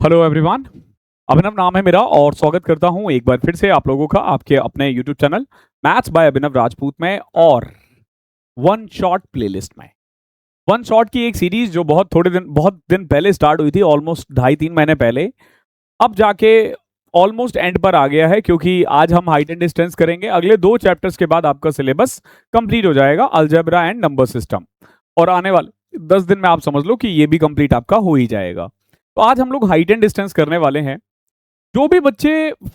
Hello everyone, अभिनव नाम है मेरा और स्वागत करता हूं एक बार फिर से आप लोगों का आपके अपने यूट्यूब चैनल मैथ्स बाय अभिनव राजपूत में और वन शॉट प्लेलिस्ट में। वन शॉट की एक सीरीज जो बहुत दिन पहले स्टार्ट हुई थी, ऑलमोस्ट 2.5-3 महीने पहले, अब जाके ऑलमोस्ट एंड पर आ गया है क्योंकि आज हम हाइट एंड डिस्टेंस करेंगे। अगले 2 चैप्टर्स के बाद आपका सिलेबस कंप्लीट हो जाएगा, अलजेब्रा एंड नंबर सिस्टम, और आने वाले 10 दिन में आप समझ लो कि ये भी कंप्लीट आपका हो ही जाएगा। तो आज हम लोग हाइट एंड डिस्टेंस करने वाले हैं। जो भी बच्चे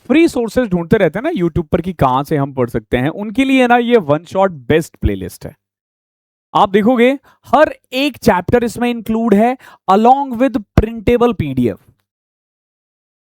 फ्री सोर्सेज ढूंढते रहते हैं ना यूट्यूब पर कि कहां से हम पढ़ सकते हैं, उनके लिए ना ये वन शॉट बेस्ट प्लेलिस्ट है। आप देखोगे हर एक चैप्टर इसमें इंक्लूड है along with printable PDF.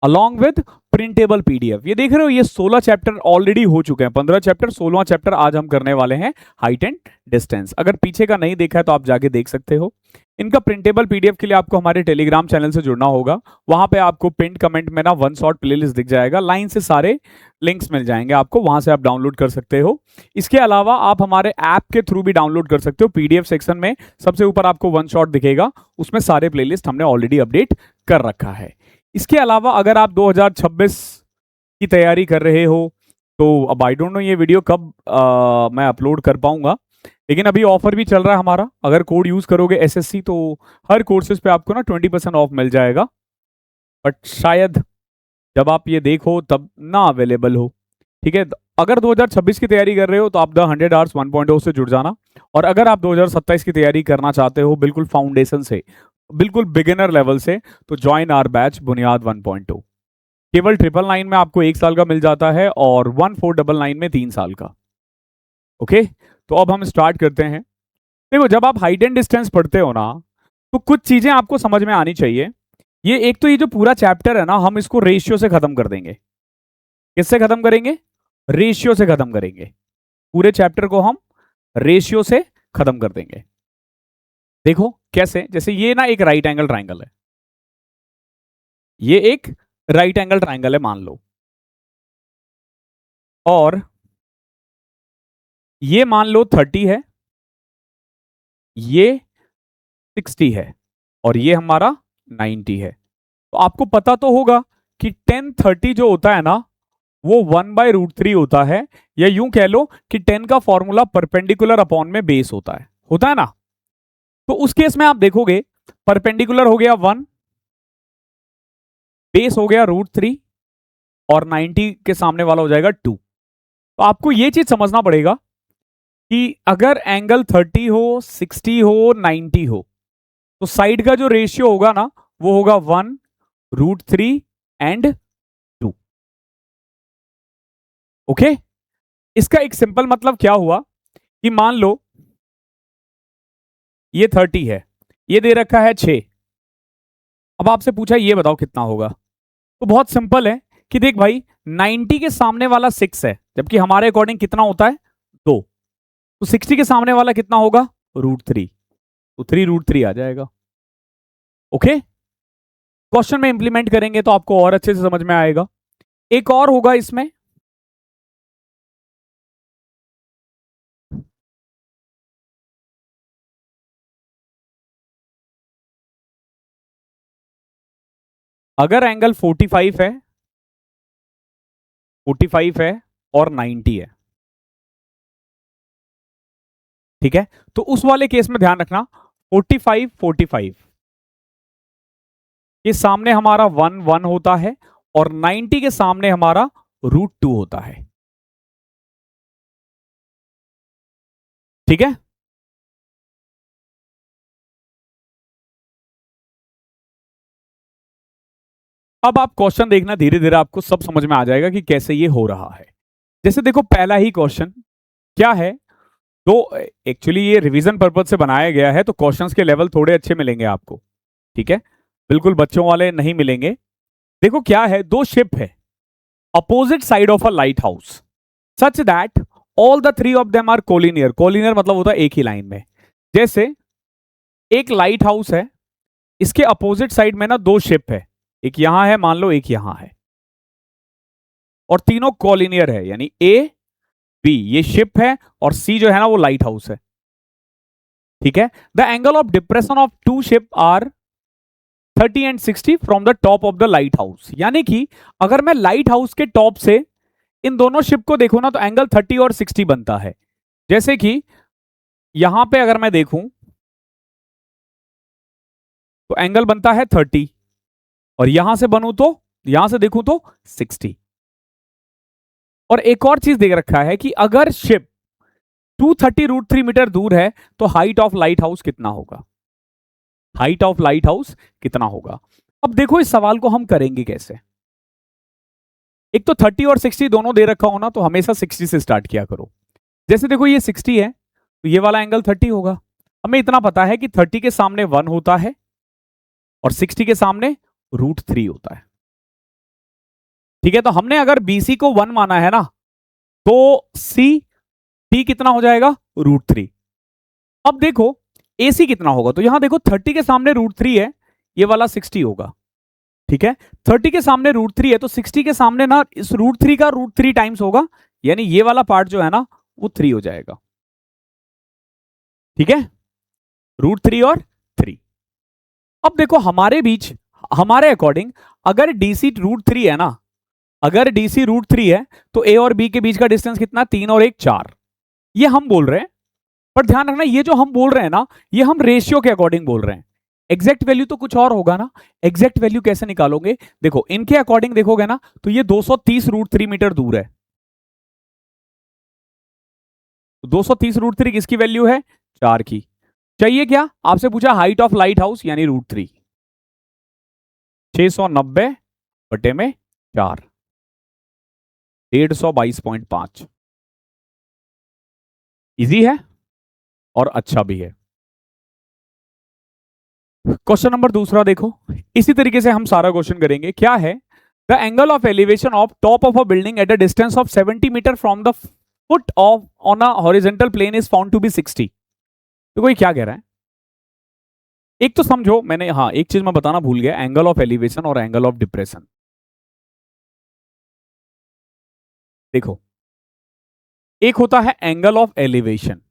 Along with printable PDF ये देख रहे हो, ये 16 चैप्टर ऑलरेडी हो चुके हैं। 15 चैप्टर, 16वां चैप्टर आज हम करने वाले हैं हाइट एंड डिस्टेंस। अगर पीछे का नहीं देखा है तो आप जाके देख सकते हो। इनका प्रिंटेबल पीडीएफ के लिए आपको हमारे टेलीग्राम चैनल से जुड़ना होगा। वहां पे आपको पिंड कमेंट में ना वन शॉट प्लेलिस्ट दिख जाएगा, लाइन से सारे लिंक्स मिल जाएंगे आपको, वहां से आप डाउनलोड कर सकते हो। इसके अलावा आप हमारे ऐप के थ्रू भी डाउनलोड कर सकते हो। पीडीएफ सेक्शन में सबसे ऊपर आपको वन शॉट दिखेगा, उसमें सारे प्लेलिस्ट हमने ऑलरेडी अपडेट कर रखा है। इसके अलावा अगर आप 2026 की तैयारी कर रहे हो तो अब आई डोंट नो ये वीडियो कब मैं अपलोड कर पाऊंगा, लेकिन अभी ऑफर भी चल रहा है हमारा। अगर कोड यूज करोगे एसएससी तो हर कोर्सेज पे आपको ना 20% ऑफ मिल जाएगा, बट शायद जब आप ये देखो तब ना अवेलेबल हो। ठीक है, अगर 2026 की तैयारी कर रहे हो तो आप द 100 आवर्स 1.0 से जुड़ जाना, और अगर आप 2027 की तैयारी करना चाहते हो बिल्कुल फाउंडेशन से, बिल्कुल बिगिनर लेवल से, तो ज्वाइन आवर बैच बुनियाद 1.0। केवल 999 में आपको 1 साल का मिल जाता है और 1499 में 3 साल का। ओके, तो अब हम स्टार्ट करते हैं। देखो, जब आप हाइट एंड डिस्टेंस पढ़ते हो ना तो कुछ चीजें आपको समझ में आनी चाहिए। ये एक तो ये जो पूरा चैप्टर है ना, हम इसको रेशियो से खत्म कर देंगे। किससे खत्म करेंगे? रेशियो से खत्म करेंगे। पूरे चैप्टर को हम रेशियो से खत्म कर देंगे। देखो कैसे, जैसे ये ना एक राइट एंगल ट्राइंगल है, ये एक राइट एंगल ट्राइंगल है मान लो, और ये मान लो 30 है, ये 60 है, और ये हमारा 90 है। तो आपको पता तो होगा कि 10/30 जो होता है ना वो 1/√3 होता है, या यूं कह लो कि 10 का फॉर्मूला परपेंडिकुलर अपॉन में बेस होता है ना। तो उस केस में आप देखोगे परपेंडिकुलर हो गया 1, बेस हो गया √3, और 90 के सामने वाला हो जाएगा 2। तो आपको ये चीज समझना पड़ेगा कि अगर एंगल 30 हो, 60 हो, 90 हो, तो साइड का जो रेशियो होगा ना वो होगा 1√3 एंड 2। ओके, इसका एक सिंपल मतलब क्या हुआ कि मान लो ये 30 है, ये दे रखा है 6। अब आपसे पूछा ये बताओ कितना होगा, तो बहुत सिंपल है कि देख भाई 90 के सामने वाला 6 है, जबकि हमारे अकॉर्डिंग कितना होता है 2, तो 60 के सामने वाला कितना होगा √3, तो 3√3 आ जाएगा। ओके, क्वेश्चन में इंप्लीमेंट करेंगे तो आपको और अच्छे से समझ में आएगा। एक और होगा इसमें, अगर एंगल 45 है, 45 है और 90 है, ठीक है, तो उस वाले केस में ध्यान रखना 45 के सामने हमारा 1 होता है, और 90 के सामने हमारा √2 होता है। ठीक है, अब आप क्वेश्चन देखना, धीरे धीरे आपको सब समझ में आ जाएगा कि कैसे ये हो रहा है। जैसे देखो पहला ही क्वेश्चन क्या है, तो एक्चुअली ये रिवीजन पर्पज से बनाया गया है, तो क्वेश्चंस के लेवल थोड़े अच्छे मिलेंगे आपको। ठीक है, बिल्कुल बच्चों वाले नहीं मिलेंगे। देखो क्या है, 2 शिप है opposite side of a light house such that all the 3 of them are collinear. Collinear मतलब होता है एक ही लाइन में। जैसे एक लाइट हाउस है, इसके अपोजिट साइड में ना 2 शिप है, एक यहां है मान लो, एक यहां है, और तीनों कोलिनियर है, यानी ए बी ये शिप है और सी जो है ना वो लाइट हाउस है। ठीक है, the angle of depression of 2 ship are 30 and 60 from the top of the light house. यानी कि अगर मैं लाइट हाउस के टॉप से इन दोनों शिप को देखूं ना तो एंगल 30 और 60 बनता है। जैसे कि यहां पे अगर मैं देखूं तो एंगल बनता है 30 और यहां से बनूं तो यहां से देखूं तो 60। और एक और चीज देख रखा है कि अगर शिप 230√3 मीटर दूर है तो हाइट ऑफ लाइट हाउस कितना होगा, हाइट ऑफ लाइट हाउस कितना होगा। अब देखो इस सवाल को हम करेंगे कैसे। एक तो 30 और 60 दोनों दे रखा हो ना तो हमेशा 60 से स्टार्ट किया करो। जैसे देखो ये 60 है तो ये वाला एंगल 30 होगा। हमें इतना पता है कि 30 के सामने 1 होता है और 60 के सामने √3 होता है। ठीक है, तो हमने अगर BC को 1 माना है ना तो CT कितना हो जाएगा, √3। अब देखो AC कितना होगा, तो यहां देखो 30 के सामने √3 है, ये वाला 60 होगा। ठीक है, 30 के सामने √3 है तो 60 के सामने ना इस √3 का √3 टाइम्स होगा, यानी ये वाला पार्ट जो है ना वो 3 हो जाएगा। ठीक है, √3 और 3। अब देखो हमारे बीच, हमारे अकॉर्डिंग अगर DC √3 है ना, अगर DC √3 है तो A और B के बीच का डिस्टेंस कितना, 3 और 1 4। ये हम बोल रहे हैं, पर ध्यान रखना ये जो हम बोल रहे हैं ना ये हम रेशियो के अकॉर्डिंग बोल रहे हैं। एग्जैक्ट वैल्यू तो कुछ और होगा ना। एग्जैक्ट वैल्यू कैसे निकालोगे, देखो इनके अकॉर्डिंग देखोगे ना तो ये 230√3 मीटर दूर है। 230√3 किसकी वैल्यू है, 4 की। चाहिए क्या, आपसे पूछा हाइट ऑफ लाइट हाउस यानी √3, 690 बटे में 4, 122.5। इजी है और अच्छा भी है। क्वेश्चन नंबर दूसरा देखो, इसी तरीके से हम सारा क्वेश्चन करेंगे। क्या है, the angle of elevation of top of a building at a distance of 70 metre from the foot of on a horizontal plane is found to be 60। तो कोई क्या कह रहा है, एक तो समझो मैंने, हाँ एक चीज मैं बताना भूल गया, एंगल ऑफ एलिवेशन और एंगल ऑफ डिप्रेशन। देखो एक होता है angle of elevation,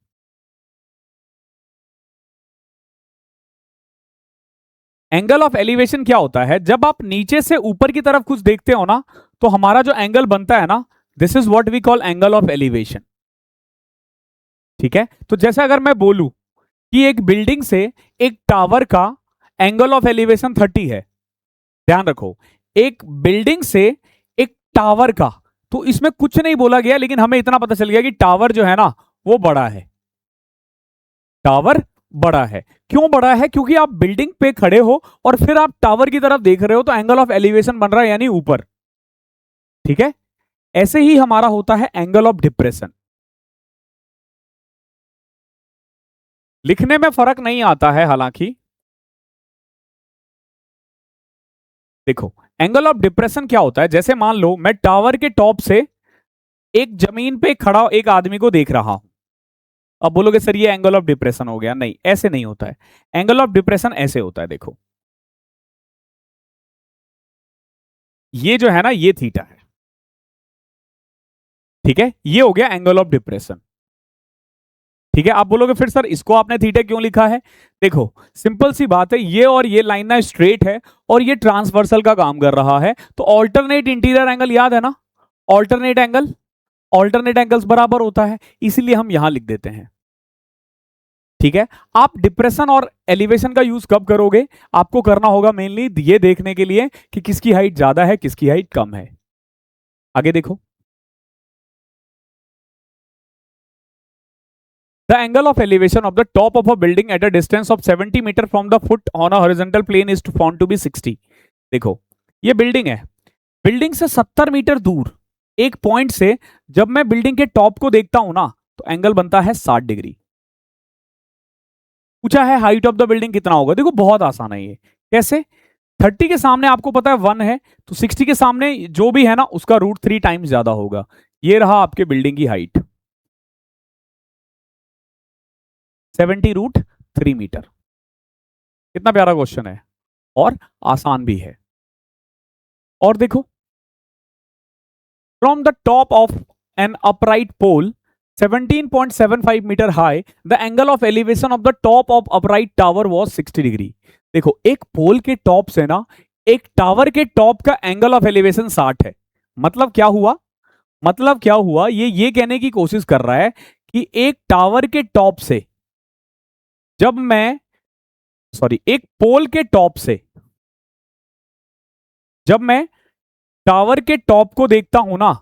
angle of elevation क्या होता है, जब आप नीचे से ऊपर की तरफ कुछ देखते हो ना तो हमारा जो एंगल बनता है ना, this is what we call angle of elevation. ठीक है, तो जैसे अगर मैं बोलूं कि एक बिल्डिंग से एक टावर का एंगल ऑफ एलिवेशन 30 है, ध्यान रखो एक बिल्डिंग से एक टावर का, तो इसमें कुछ नहीं बोला गया लेकिन हमें इतना पता चल गया कि टावर जो है ना वो बड़ा है, टावर बड़ा है। क्यों बड़ा है, क्योंकि आप बिल्डिंग पे खड़े हो और फिर आप टावर की तरफ देख रहे हो तो एंगल ऑफ एलिवेशन बन रहा है यानी ऊपर। ठीक है, ऐसे ही हमारा होता है एंगल ऑफ डिप्रेशन। लिखने में फर्क नहीं आता है हालांकि, देखो एंगल ऑफ डिप्रेशन क्या होता है, जैसे मान लो मैं टावर के टॉप से एक जमीन पे खड़ा एक आदमी को देख रहा हूं। अब बोलोगे सर ये एंगल ऑफ डिप्रेशन हो गया, नहीं ऐसे नहीं होता है। एंगल ऑफ डिप्रेशन ऐसे होता है, देखो ये जो है ना ये थीटा है। ठीक है, ये हो गया एंगल ऑफ डिप्रेशन। ठीक है, आप बोलोगे फिर सर इसको आपने थीटा क्यों लिखा है, देखो सिंपल सी बात है, ये और ये लाइन ना स्ट्रेट है और ये ट्रांसवर्सल का काम कर रहा है, तो ऑल्टरनेट इंटीरियर एंगल याद है ना, ऑल्टरनेट एंगल, ऑल्टरनेट एंगल्स बराबर होता है, इसीलिए हम यहां लिख देते हैं। ठीक है, आप डिप्रेशन और एलिवेशन का यूज कब करोगे, आपको करना होगा मेनली ये देखने के लिए कि किसकी हाइट ज्यादा है किसकी हाइट कम है। आगे देखो, the angle of elevation of the top of a building at a distance of 70 meter from the foot on a horizontal plane is found to be 60। देखो ये बिल्डिंग है, बिल्डिंग से 70 मीटर दूर एक पॉइंट से जब मैं बिल्डिंग के टॉप को देखता हूं ना तो एंगल बनता है 60 डिग्री। पूछा है हाइट ऑफ द बिल्डिंग कितना होगा, देखो बहुत आसान है ये। कैसे, 30 के सामने आपको पता है 1 है तो 60 के सामने जो भी है ना उसका √3 टाइम्स ज्यादा होगा। ये रहा आपके बिल्डिंग की हाइट 70√3 मीटर। कितना प्यारा क्वेश्चन है और आसान भी है। और देखो, from the top of an upright pole 17.75 metre high the angle of elevation of the top of upright tower was 60 degree. देखो एक पोल के टॉप से ना एक टावर के टॉप का एंगल ऑफ एलिवेशन 60 है। मतलब क्या हुआ, मतलब क्या हुआ, ये कहने की कोशिश कर रहा है कि एक टावर के टॉप से जब मैं, सॉरी, एक पोल के टॉप से जब मैं टावर के टॉप को देखता हूं ना,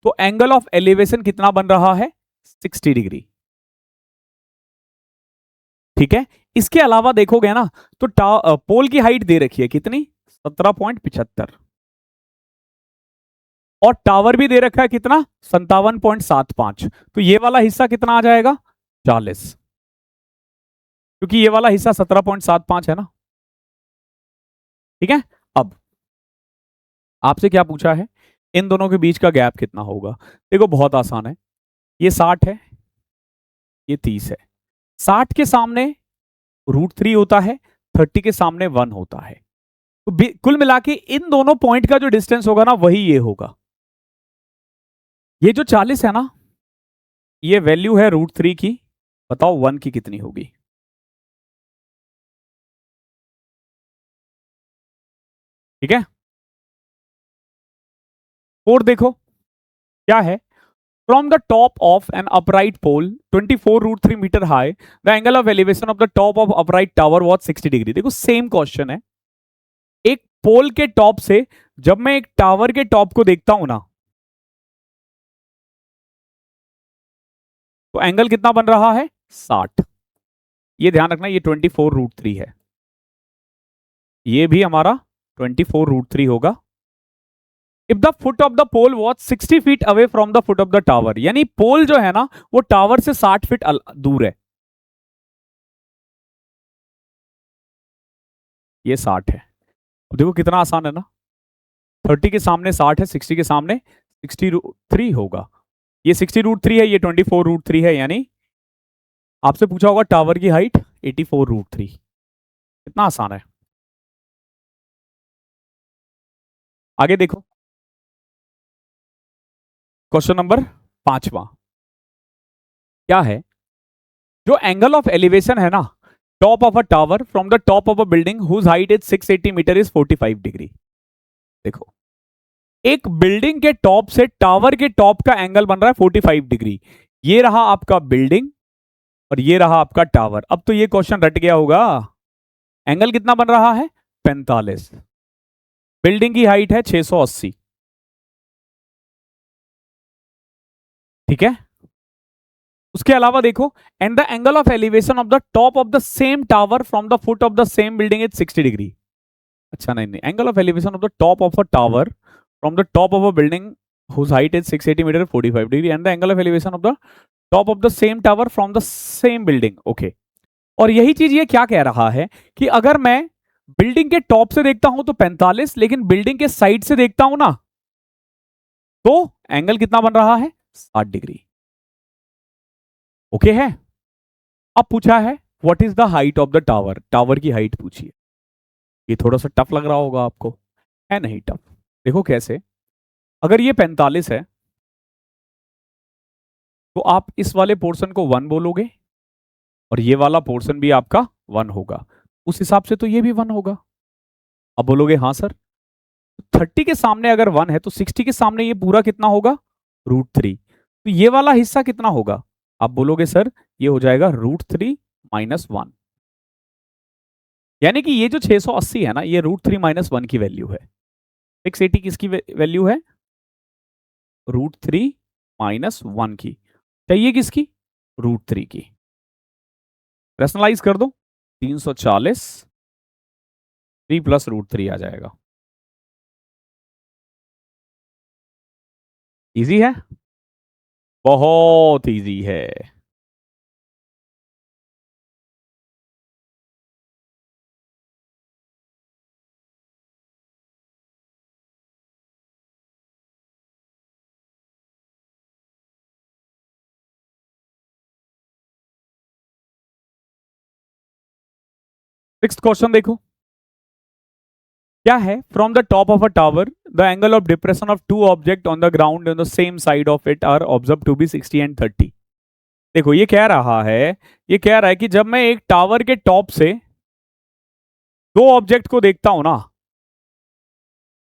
तो एंगल ऑफ एलिवेशन कितना बन रहा है, 60 डिग्री। ठीक है, इसके अलावा देखोगे ना तो पोल की हाइट दे रखी है कितनी, 17.75, और टावर भी दे रखा है कितना, 57.75। तो ये वाला हिस्सा कितना आ जाएगा, 40, क्योंकि ये वाला हिस्सा 17.75 है ना। ठीक है, अब आपसे क्या पूछा है, इन दोनों के बीच का गैप कितना होगा। देखो बहुत आसान है, ये 60 है, ये 30 है। 60 के सामने √3 होता है, 30 के सामने 1 होता है। तो कुल मिला के इन दोनों पॉइंट का जो डिस्टेंस होगा ना वही ये होगा। ये जो 40 है ना, ये वैल्यू है √3 की, बताओ 1 की कितनी होगी। ठीक है, और देखो क्या है, from the top of an upright pole 24 √3 metre high, the angle of elevation of the top of upright tower was 60 degree. देखो सेम क्वेश्चन है, एक पोल के टॉप से जब मैं एक टावर के टॉप को देखता हूं ना, तो एंगल कितना बन रहा है, 60। ये ध्यान रखना, ये 24 √3 है, ये भी हमारा 24 √3 होगा। If the foot of the pole was 60 feet away from the foot of the tower, यानी पोल जो है ना वो टावर से 60 फीट दूर है, ये 60 है। अब देखो कितना आसान है ना, 30 के सामने 60 है, 60 के सामने 60 √3 होगा, ये 60 √3 है, ये 24 √3 है, यानी आपसे पूछा होगा टावर की हाइट 84 √3। कितना आसान है। आगे देखो, क्वेश्चन नंबर 5वां क्या है, जो एंगल ऑफ एलिवेशन है ना top of a tower from the top of a building whose height is 680 metre is 45 degree. देखो एक बिल्डिंग के टॉप से टावर के टॉप का एंगल बन रहा है 45 डिग्री। ये रहा आपका बिल्डिंग और ये रहा आपका टावर। अब तो ये क्वेश्चन रट गया होगा, एंगल कितना बन रहा है, 45, बिल्डिंग की हाइट है 680। ठीक है, उसके अलावा देखो, and the angle of elevation of the top of the same tower from the foot of the same building is 60 degree. अच्छा नहीं नहीं, angle of elevation of the top of a tower from the top of a building whose height is 680 meter 45 degree and the angle of elevation of the top of the same tower from the same building. Okay, और यही चीज ये क्या कह रहा है कि अगर मैं बिल्डिंग के टॉप से देखता हूं तो 45, लेकिन बिल्डिंग के साइड से देखता हूं ना तो एंगल कितना बन रहा है, 60 डिग्री। ओके है, अब पूछा है what is the height of the tower, tower की हाइट पूछिए। ये थोड़ा सा टफ लग रहा होगा आपको, है नहीं टफ। देखो कैसे, अगर ये 45 है तो आप इस वाले पोर्शन को 1 बोलोगे और ये वाला पोर्शन भी आपका 1 होगा, उस हिसाब से तो ये भी 1 होगा। अब बोलोगे हाँ सर, 30 के सामने अगर 1 है तो 60 के सामने ये पूरा कितना होगा, √3। तो ये वाला हिस्सा कितना होगा, आप बोलोगे सर ये हो जाएगा √3 - 1, यानी कि ये जो 680 है ना ये √3 - 1 की वैल्यू है। 680 किसकी वैल्यू है, √3 - 1 की, चाहिए किसकी, √3 की। रेशनलाइज कर दो, 340 3 + √3 आ जाएगा। इजी है, बहुत इजी है। सिक्स्थ क्वेश्चन देखो क्या है, from the top of a tower the angle of depression of two object on the ground on the same side of it are observe to be 60 and 30। देखो ये कह रहा है, ये कह रहा है कि जब मैं एक टावर के टॉप से दो ऑब्जेक्ट को देखता हूं ना,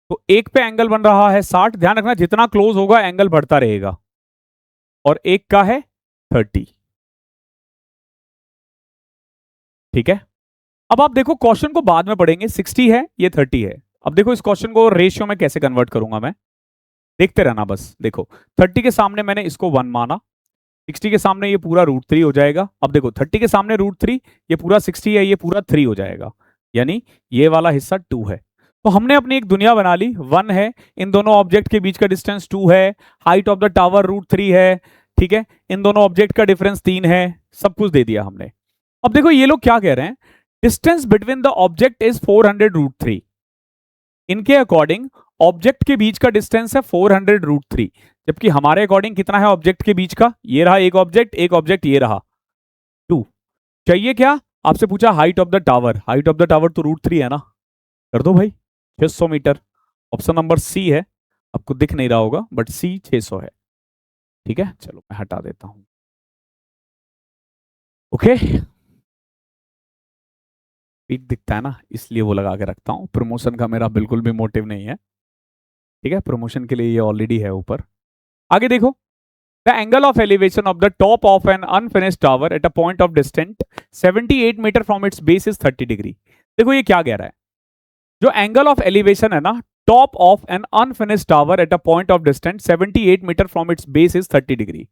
तो एक पे एंगल बन रहा है 60, ध्यान रखना जितना क्लोज होगा एंगल बढ़ता रहेगा, और एक का है 30। ठीक है, अब आप देखो क्वेश्चन को बाद में पढ़ेंगे, 60 है ये 30 है। अब देखो इस क्वेश्चन को रेशियो में कैसे कन्वर्ट करूंगा मैं, देखते रहना बस। देखो 30 के सामने मैंने इसको 1 माना, 60 के सामने ये पूरा √3 हो जाएगा। अब देखो 30 के सामने √3, ये पूरा 60 है, ये पूरा 3 हो जाएगा, यानी ये वाला हिस्सा 2 है। तो हमने अपनी एक दुनिया बना ली, 1 है, इन दोनों ऑब्जेक्ट के बीच का डिस्टेंस 2 है, हाइट ऑफ द टावर √3 है, ठीक है, इन दोनों ऑब्जेक्ट का डिफरेंस 3 है, सब कुछ दे दिया हमने। अब देखो ये लोग क्या कह रहे हैं, distance between the object is 400 √3। इनके अकॉर्डिंग ऑब्जेक्ट के बीच का डिस्टेंस है 400 √3, जबकि हमारे अकॉर्डिंग कितना है ऑब्जेक्ट के बीच का, ये रहा एक ऑब्जेक्ट, एक ऑब्जेक्ट ये रहा 2। चाहिए क्या, आपसे पूछा height of the tower, height of the tower तो √3 है ना, कर दो भाई 600 मीटर। ऑप्शन नंबर सी है, आपको दिख नहीं रहा होगा बट सी 600 है। ठीक है, चलो मैं हटा देता हूं। ओके, पीक दिखता है ना, इसलिए वो लगा के रखता हूं, प्रमोशन का मेरा बिल्कुल भी मोटिव नहीं है। ठीक है, प्रमोशन के लिए ये ऑलरेडी है ऊपर। आगे देखो, the angle of elevation of the top of an unfinished tower at a point of distant 78 metre from its base is 30 degree. देखो ये क्या कह रहा है, जो एंगल ऑफ एलिवेशन है ना top of an unfinished tower at a point of distant 78 metre from its base is 30 degree.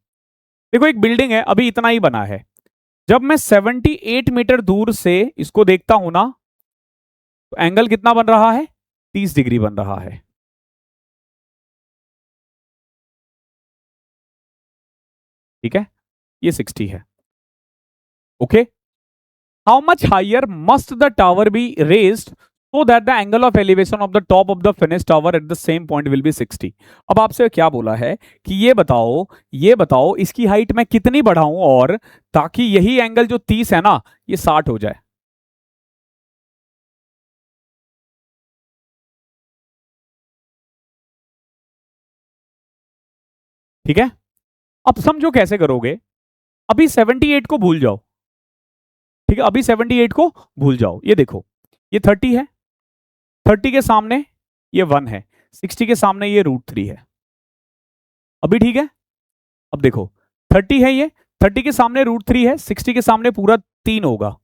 देखो एक बिल्डिंग है, अभी इतना ही बना है, जब मैं 78 मीटर दूर से इसको देखता हूं ना, तो एंगल कितना बन रहा है, 30 डिग्री बन रहा है। ठीक है, ये 60 है। Okay, how much higher must the tower be raised so that the angle of elevation of the top of the finished tower at the same point will be 60। अब आपसे क्या बोला है कि ये बताओ इसकी हाइट मैं कितनी बढ़ाऊं और ताकि यही एंगल जो 30 है ना ये 60 हो जाए। ठीक है, अब समझो कैसे करोगे, अभी 78 को भूल जाओ। ठीक है, अभी 78 को भूल जाओ, ये देखो ये 30 है, 30 के सामने ये 1 है, 60 के सामने ये √3 है। अभी ठीक है, अब देखो 30 है, ये 30 के सामने √3 है, 60 के सामने पूरा 3 होगा,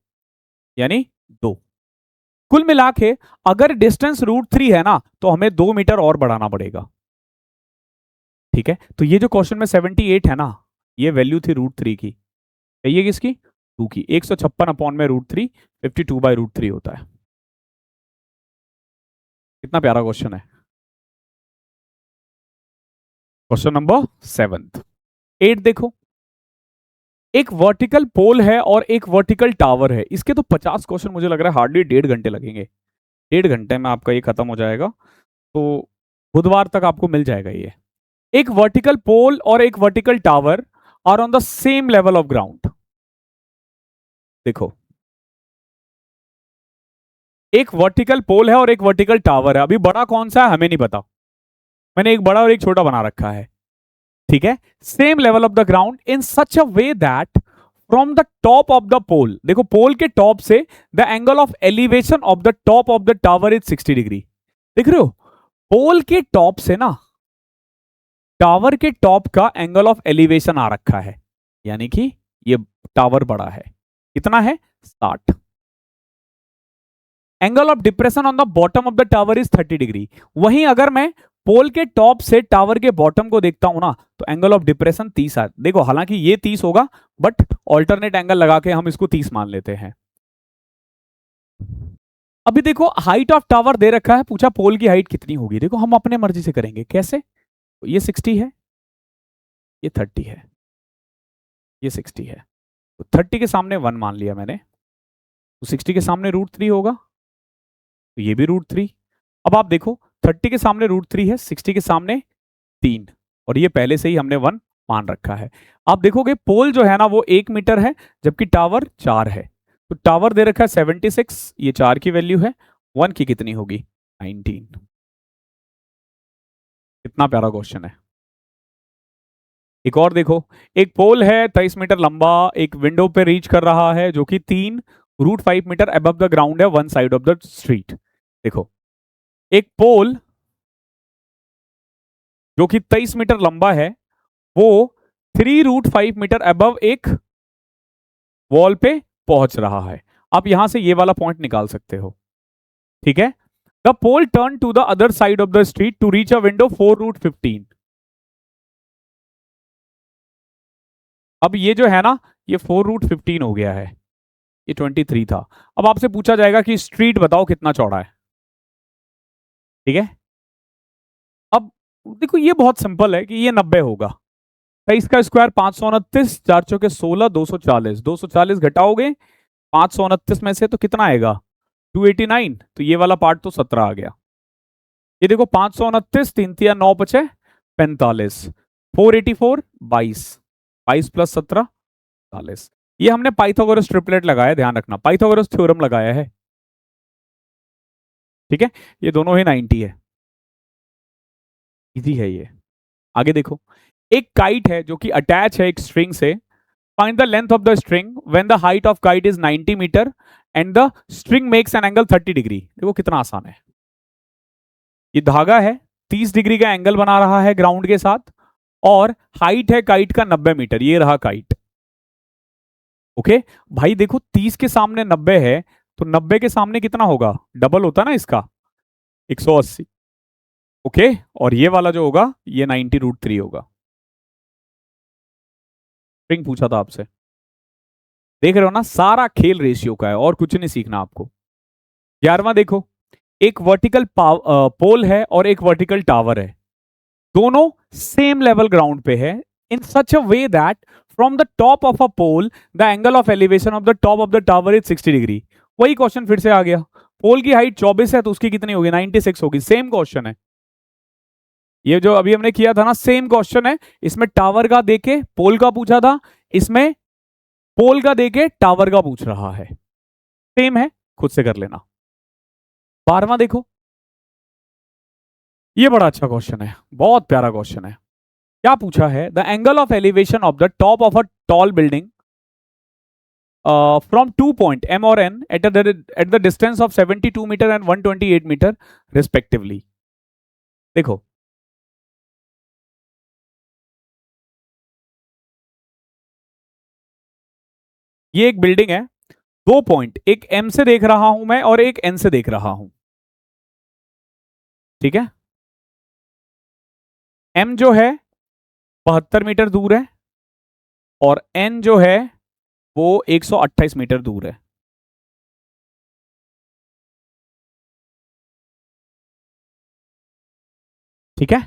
यानी 2। कुल मिला के अगर डिस्टेंस √3 है ना तो हमें 2 मीटर और बढ़ाना पड़ेगा। ठीक है, तो ये जो क्वेश्चन में 78 है ना, ये वैल्यू थी √3 की, ये किसकी, 2 की, 156 अपॉन में √3, 52/√3 होता है। कितना प्यारा क्वेश्चन है। क्वेश्चन नंबर 7, 8 देखो, एक वर्टिकल पोल है और एक वर्टिकल टावर है, इसके तो 50 क्वेश्चन मुझे लग रहा है हार्डली 1.5 घंटे लगेंगे, 1.5 घंटे में आपका ये खत्म हो जाएगा, तो बुधवार तक आपको मिल जाएगा ये। एक वर्टिकल पोल और एक vertical tower are on the same level of ground. देखो एक वर्टिकल पोल है और एक वर्टिकल टावर है, अभी बड़ा कौन सा है हमें नहीं पता, मैंने एक बड़ा और एक छोटा बना रखा है। ठीक है, same level of the ground in such a way that from the top of the pole, देखो पोल के टॉप से the angle of elevation of the top of the tower is 60 degree. देख रहे हो, पोल के टॉप से ना tower के टॉप का एंगल ऑफ एलिवेशन आ रखा है, यानी कि ये टावर बड़ा है, कितना है 60। Angle of depression on the bottom of the tower is 30 degree. वहीं अगर मैं पोल के टॉप से टावर के बॉटम को देखता हूं ना तो एंगल ऑफ डिप्रेशन 30 है। देखो हालांकि ये 30 होगा बट ऑल्टरनेट एंगल लगा के हम इसको 30 मान लेते हैं। अभी देखो हाइट ऑफ टावर दे रखा है, पूछा पोल की हाइट कितनी होगी, देखो हम अपने मर्जी से करेंगे, कैसे, तो ये 60 है, ये 30 है, ये 60 है, तो 30 के सामने 1 मान लिया मैंने, तो 60 के सामने √3 होगा, तो ये भी √3। अब आप देखो 30 के सामने √3 है, 60 के सामने 3, और ये पहले से ही हमने 1 मान रखा है। आप देखोगे पोल जो है ना वो 1 मीटर है, जबकि टावर 4 है, तो टावर दे रखा है 76, ये 4 की वैल्यू है, 1 की कितनी होगी 19। कितना प्यारा क्वेश्चन है। एक और देखो, एक पोल है 23 मीटर लंबा, एक विंडो पे रीच कर रहा है जो कि 3 √5 मीटर अबव द ग्राउंड है one side of the street. देखो, एक पोल जो कि 23 मीटर लंबा है, वो 3√5 मीटर अबव एक वॉल पे पहुंच रहा है। आप यहां से ये वाला पॉइंट निकाल सकते हो, ठीक है। The pole turn to the other side of the street to reach a window 4√15। अब ये जो है ना, ये 4√15 हो गया है, ये 23 था। अब आपसे पूछा जाएगा कि स्ट्रीट बताओ कितना चौड़ा है, ठीक है। अब देखो, ये बहुत सिंपल है कि ये 90 होगा। 23 का स्क्वायर 529, 4 चौके 16, 240, 240 घटाओगे 529 में से तो कितना आएगा, 289। तो ये वाला पार्ट तो 17 आ गया। ये देखो, 529, 3 3 9 5 45, 484 22, 22 + 17 40। ये हमने पाइथागोरस ट्रिपलेट लगाया, ध्यान रखना, पाइथागोरस थ्योरम लगाया है, ठीक है। ये दोनों ही 90 है, इजी है ये। आगे देखो, एक काइट है जो कि अटैच है एक स्ट्रिंग से। Find the length of the string when the height of kite is 90 metre and the string makes an angle 30 degree. देखो कितना आसान है। ये धागा है, 30 डिग्री का एंगल बना रहा है ग्राउंड के साथ, और हाइट है काइट का 90 मीटर। ये रहा काइट, ओके। भाई देखो, 30 के सामने 90 है, तो 90 के सामने कितना होगा, डबल होता ना इसका, 180, ओके। और ये वाला जो होगा, ये 90√3 होगा। स्ट्रिंग पूछा था आपसे, देख रहे हो ना, सारा खेल रेशियो का है और कुछ नहीं सीखना आपको। 11वां देखो, एक वर्टिकल पोल है और एक वर्टिकल टावर है, दोनों सेम लेवल ग्राउंड पे है, in such a way that from the top of a pole the angle of elevation of the top of the tower is 60 degree. वही क्वेश्चन फिर से आ गया। पोल की हाइट 24 है, तो उसकी कितनी होगी, 96 होगी। सेम क्वेश्चन है, ये जो अभी हमने किया था ना, सेम क्वेश्चन है। इसमें टावर का देके पोल का पूछा था, इसमें पोल का देके टावर का पूछ रहा है, सेम है, खुद से कर लेना। 12वां देखो, ये बड़ा अच्छा क्वेश्चन है, बहुत प्यारा क्वेश्चन है। क्या पूछा है, the angle of elevation of the top of a tall building from 2 point M और N at the distance of 72 metre and 128 metre respectively. देखो, ये एक बिल्डिंग है, 2 पॉइंट, एक M से देख रहा हूं मैं और एक N से देख रहा हूं, ठीक है। M जो है 72 मीटर दूर है, और N जो है वो 128 मीटर दूर है, ठीक है।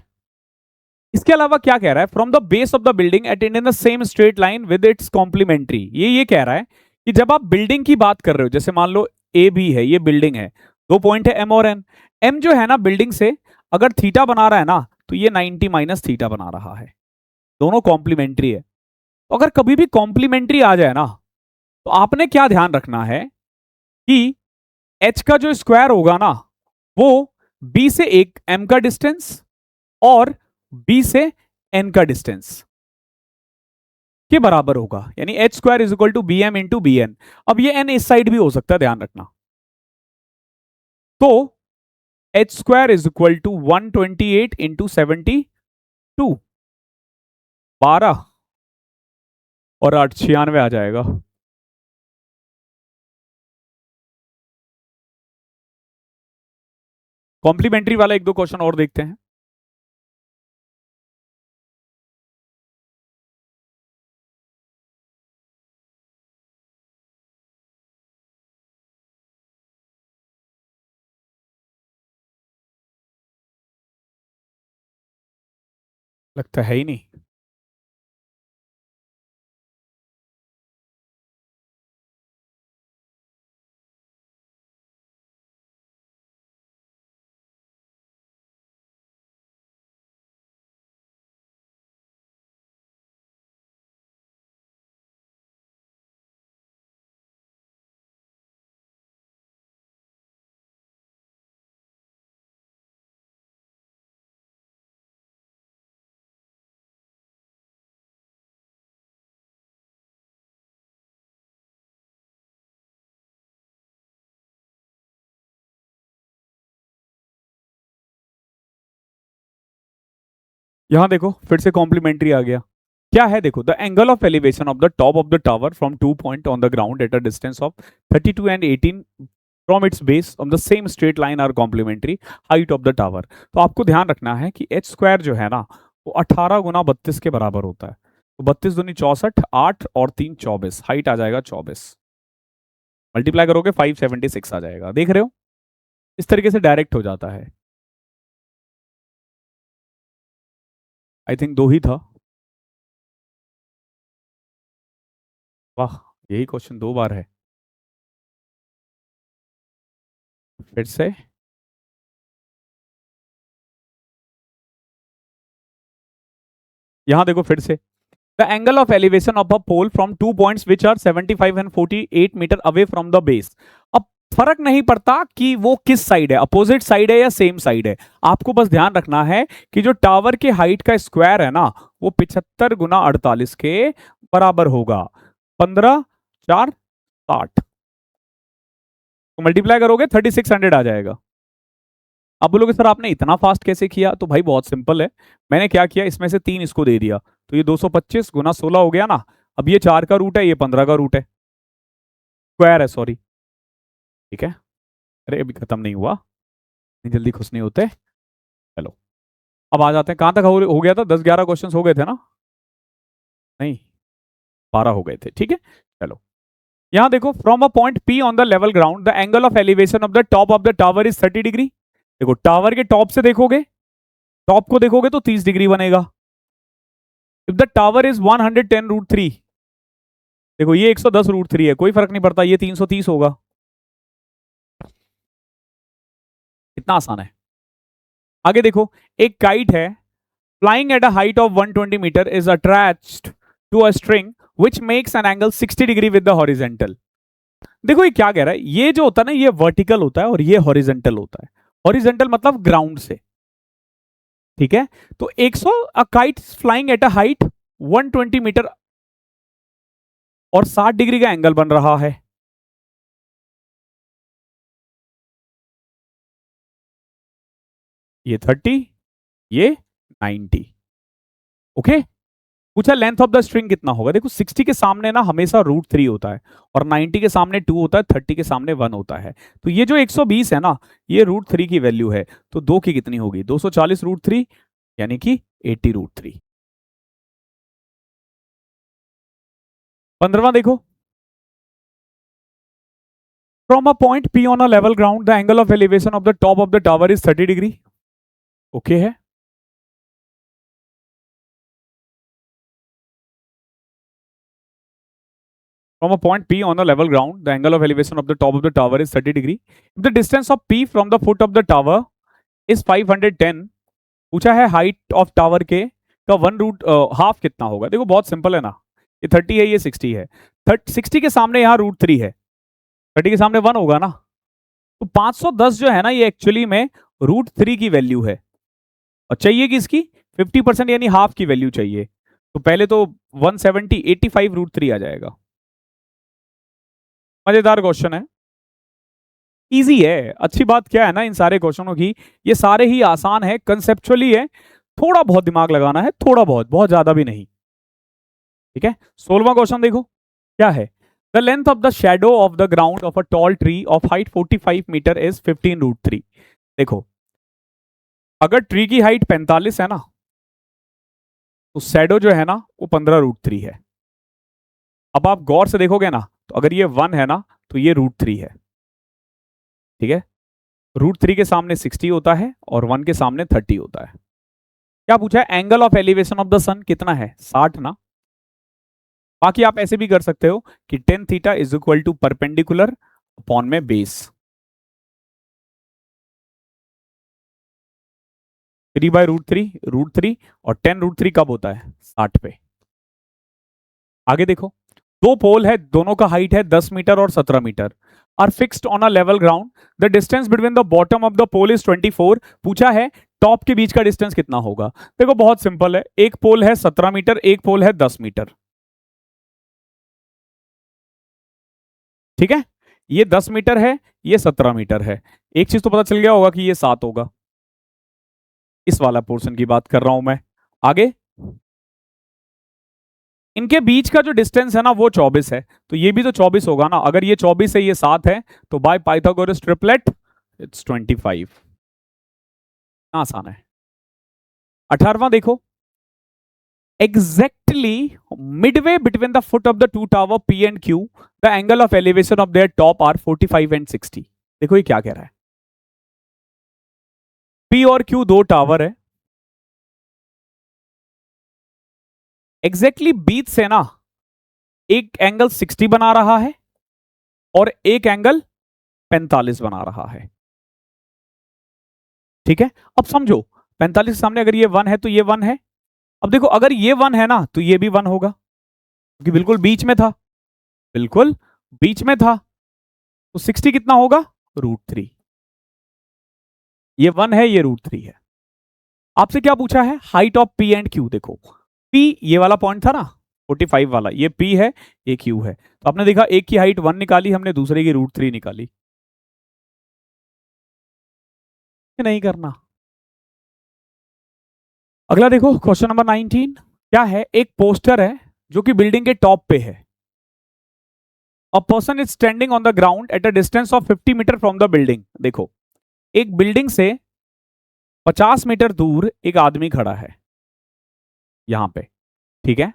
इसके अलावा क्या कह रहा है, from the base of the building at in the same straight line with its complementary. ये कह रहा है कि जब आप बिल्डिंग की बात कर रहे हो, जैसे मान लो ए बी है, ये बिल्डिंग है, 2 पॉइंट है एम और एन। एम जो है ना बिल्डिंग से अगर थीटा बना रहा है ना, तो ये 90 माइनस थीटा बना रहा है, दोनों कॉम्प्लीमेंट्री है। तो अगर कभी भी कॉम्प्लीमेंट्री आ जाए ना, तो आपने क्या ध्यान रखना है कि एच का जो स्क्वायर होगा ना, वो बी से एक एम का डिस्टेंस और बी से एन का डिस्टेंस के बराबर होगा, यानी H square is equal to B M into B N. अब ये एन इस साइड भी हो सकता है, ध्यान रखना। तो H square is equal to 128 into 72, 12 और 8 96 आ जाएगा। कॉम्प्लीमेंट्री वाला एक दो क्वेश्चन और देखते हैं। लगता है ही नहीं। यहां देखो फिर से कॉम्प्लीमेंट्री आ गया। क्या है देखो, the angle of elevation of the top of the tower from 2 point on the ground at a distance of 32 and 18 from its base on the same straight line are complementary height of the tower. तो आपको ध्यान रखना है कि H square जो है ना वो 18 गुना 32 के बराबर होता है। तो 32 दूनी 64, 8 और 3 24, हाइट आ जाएगा 24, मल्टीप्लाई करोगे 576 आ जाएगा। देख रहे हो, इस तरीके से डायरेक्ट हो जाता है। आई थिंक 2 ही था। वाह, यही क्वेश्चन 2 बार है। फिर से यहां देखो फिर से, the angle of elevation of a pole from 2 points which are 75 and 48 metre away from the base. अब फर्क नहीं पड़ता कि वो किस साइड है, अपोजिट साइड है या सेम साइड है। आपको बस ध्यान रखना है कि जो टावर के हाइट का स्क्वायर है ना वो 75 गुना 48 के बराबर होगा। 15 4 60, तो मल्टीप्लाई करोगे 3600 आ जाएगा। अब बोलोगे सर आपने इतना फास्ट कैसे किया, तो भाई बहुत सिंपल है। मैंने क्या किया, इसमें से 3 इसको दे दिया, तो ये 225 गुना 16 हो गया ना। अब ये 4 का रूट है, ये 15 का रूट है, स्क्वायर है सॉरी। ठीक है, अरे अभी खत्म नहीं हुआ, इतनी जल्दी खुश नहीं होते। चलो अब आ जाते हैं, कहां तक हो गया था, 10 11 क्वेश्चन हो गए थे ना, नहीं 12 हो गए थे। ठीक है, चलो यहां देखो, from a point P on the level ground the angle of elevation of the top of the tower is 30 degree. देखो टावर के टॉप से देखोगे, टॉप को देखोगे तो 30 डिग्री बनेगा। इफ द टावर इज 110√3, देखो ये 110√3 है, कोई फर्क नहीं पड़ता, ये 330 होगा। इतना आसान है। आगे देखो, एक काइट है flying at a height of 120 metre is attached to a string which makes an angle 60 degree with the horizontal. देखो ये क्या कह रहा है, ये जो होता है ना ये वर्टिकल होता है और ये हॉरिजेंटल होता है। हॉरिजेंटल मतलब ग्राउंड से, ठीक है। तो 100 a kite flying at a height 120 metre और 60 डिग्री का एंगल बन रहा है। ये 30, ये 90। ओके, पूछा लेंथ ऑफ द स्ट्रिंग कितना होगा। देखो 60 के सामने ना हमेशा √3 होता है और 90 के सामने 2 होता है, 30 के सामने 1 होता है। तो ये जो 120 है ना ये √3 की वैल्यू है, तो 2 की कितनी होगी, 240√3 यानी कि 80√3। 15वां देखो, from a point P on a level ground the angle of elevation of the top of the tower is 30 degree. Okay है, from a point P on the level ground, the angle of elevation of the top of the tower is 30 degree. If the distance of P from the foot of the tower is 510, पूछा है height of tower के का 1 root half कितना होगा। देखो बहुत simple है ना, ये 30 है ये 60 है, 60 के सामने यहाँ √3 है, 30 के सामने 1 होगा ना। तो 510 जो है ना ये एक्चुअली में √3 की वैल्यू है और चाहिए कि इसकी 50% यानी हाफ की वैल्यू चाहिए। तो पहले तो 170 85√3 आ जाएगा। मजेदार क्वेश्चन है, इजी है। अच्छी बात क्या है ना इन सारे क्वेश्चनों की, ये सारे ही आसान है, कंसेप्चुअली है, थोड़ा बहुत दिमाग लगाना है, थोड़ा बहुत, बहुत ज्यादा भी नहीं। ठीक है, 16वां क्वेश्चन देखो क्या है, the length of the shadow of the ground of a tall tree of height 45 metre is 15√3। देखो अगर ट्री की हाइट 45 है ना तो शेडो जो है ना वो 15√3 है। अब आप गौर से देखोगे ना तो अगर ये 1 है ना तो ये √3 है। ठीक है, √3 के सामने 60 होता है और 1 के सामने 30 होता है। क्या पूछा है, angle of elevation of the sun कितना है, 60 ना। बाकी आप ऐसे भी कर सकते हो कि tan theta is equal to perpendicular upon में बेस, 3/√3 और 10√3 कब होता है, 60 पे। आगे देखो, दो पोल है, दोनों का हाइट है 10 मीटर और 17 metre, are fixed on a level ground, the distance between the bottom of the pole is 24। पूछा है टॉप के बीच का डिस्टेंस कितना होगा। देखो बहुत सिंपल है, एक पोल है 17 मीटर, एक पोल है 10 मीटर। ठीक है, ये 10 मीटर है, ये 17 मीटर है। एक चीज तो पता चल गया होगा कि ये 7 होगा, इस वाला पोर्शन की बात कर रहा हूं मैं। आगे इनके बीच का जो डिस्टेंस है ना वो 24 है, तो ये भी तो 24 होगा ना। अगर ये 24 है, ये 7 है, तो बाय पाइथागोरस ट्रिपलेट इट्स 25। आसान है। 18वां देखो, exactly midway between the foot of the two tower P and Q, the angle of elevation of their top are 45 and 60। देखो ये क्या कह रहा है, P और Q दो टावर है, एग्जैक्टली बीच से ना एक एंगल 60 बना रहा है और एक एंगल 45 बना रहा है। ठीक है, अब समझो 45 के सामने अगर ये 1 है तो ये 1 है। अब देखो अगर ये 1 है ना तो ये भी 1 होगा, क्योंकि बिल्कुल बीच में था, बिल्कुल बीच में था। तो 60 कितना होगा, √3। ये 1 है, ये √3 है। आपसे क्या पूछा है, height of P and Q। देखो P ये वाला पॉइंट था ना 45 वाला, ये P है, ये Q है। तो आपने देखा एक की हाइट 1 निकाली हमने, दूसरे की √3 निकाली। नहीं करना। अगला देखो क्वेश्चन नंबर 19। क्या है, एक पोस्टर है जो कि बिल्डिंग के टॉप पे है। A person is standing on the ground at a distance of 50 metre from the building. देखो एक बिल्डिंग से 50 मीटर दूर एक आदमी खड़ा है यहां पे, ठीक है।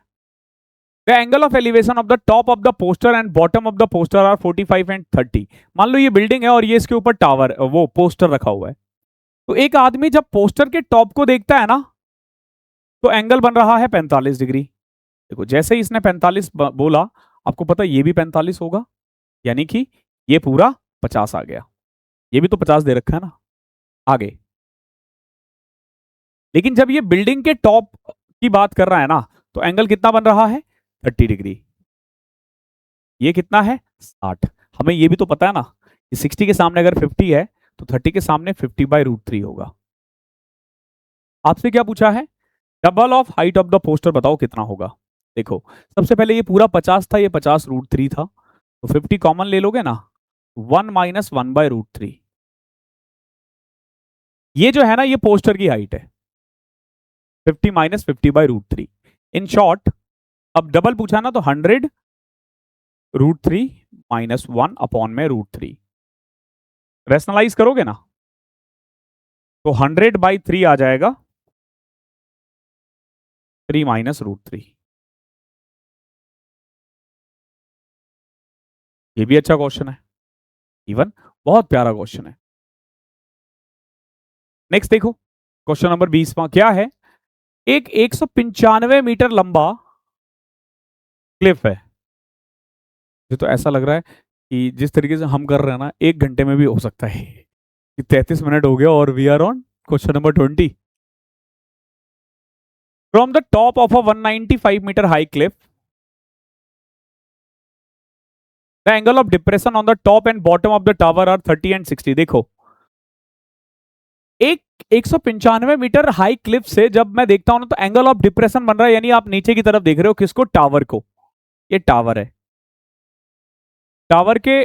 The angle of elevation of the top of the poster and bottom of the poster are 45 and 30। मान लो ये बिल्डिंग है और ये इसके ऊपर टावर वो पोस्टर रखा हुआ है। तो एक आदमी जब पोस्टर के टॉप को देखता है ना तो एंगल बन रहा है 45 डिग्री। देखो जैसे ही इसने 45 बोला, आपको पता ये भी 45 होगा, यानी कि ये पूरा 50 आ गया। ये भी तो 50 दे रखा है ना। आगे लेकिन जब ये बिल्डिंग के टॉप की बात कर रहा है ना तो एंगल कितना बन रहा है, 30 डिग्री। ये कितना है, 60। हमें ये भी तो पता है ना कि 60 के सामने अगर 50 है तो 30 के सामने 50/√3 होगा। आपसे क्या पूछा है, double of height of the poster बताओ कितना होगा। देखो सबसे पहले ये पूरा 50 था, ये 50√3 था, तो 50 कॉमन ले लोगे ना, 1 - 1/√3। ये जो है ना ये पोस्टर की हाइट है, 50 - 50/√3। इन शॉर्ट अब डबल पूछा ना तो 100√3 - 1 अपॉन में √3। रेशनलाइज करोगे ना तो 100/3 आ जाएगा, 3 - √3। ये भी अच्छा क्वेश्चन है, इवन बहुत प्यारा क्वेश्चन है। नेक्स्ट देखो क्वेश्चन नंबर 20 क्या है, एक 195 मीटर लंबा क्लिफ है। ये तो ऐसा लग रहा है कि जिस तरीके से हम कर रहे हैं ना 1 घंटे में भी हो सकता है कि 33 मिनट हो गया और we are on question number 20। From the top of a 195 metre high cliff the angle of depression on the top and bottom of the tower are 30 and 60। देखो एक 195 मीटर हाई क्लिफ से जब मैं देखता हूं ना तो एंगल ऑफ डिप्रेशन बन रहा है, यानी आप नीचे की तरफ देख रहे हो किसको, टावर को। ये टावर है, टावर के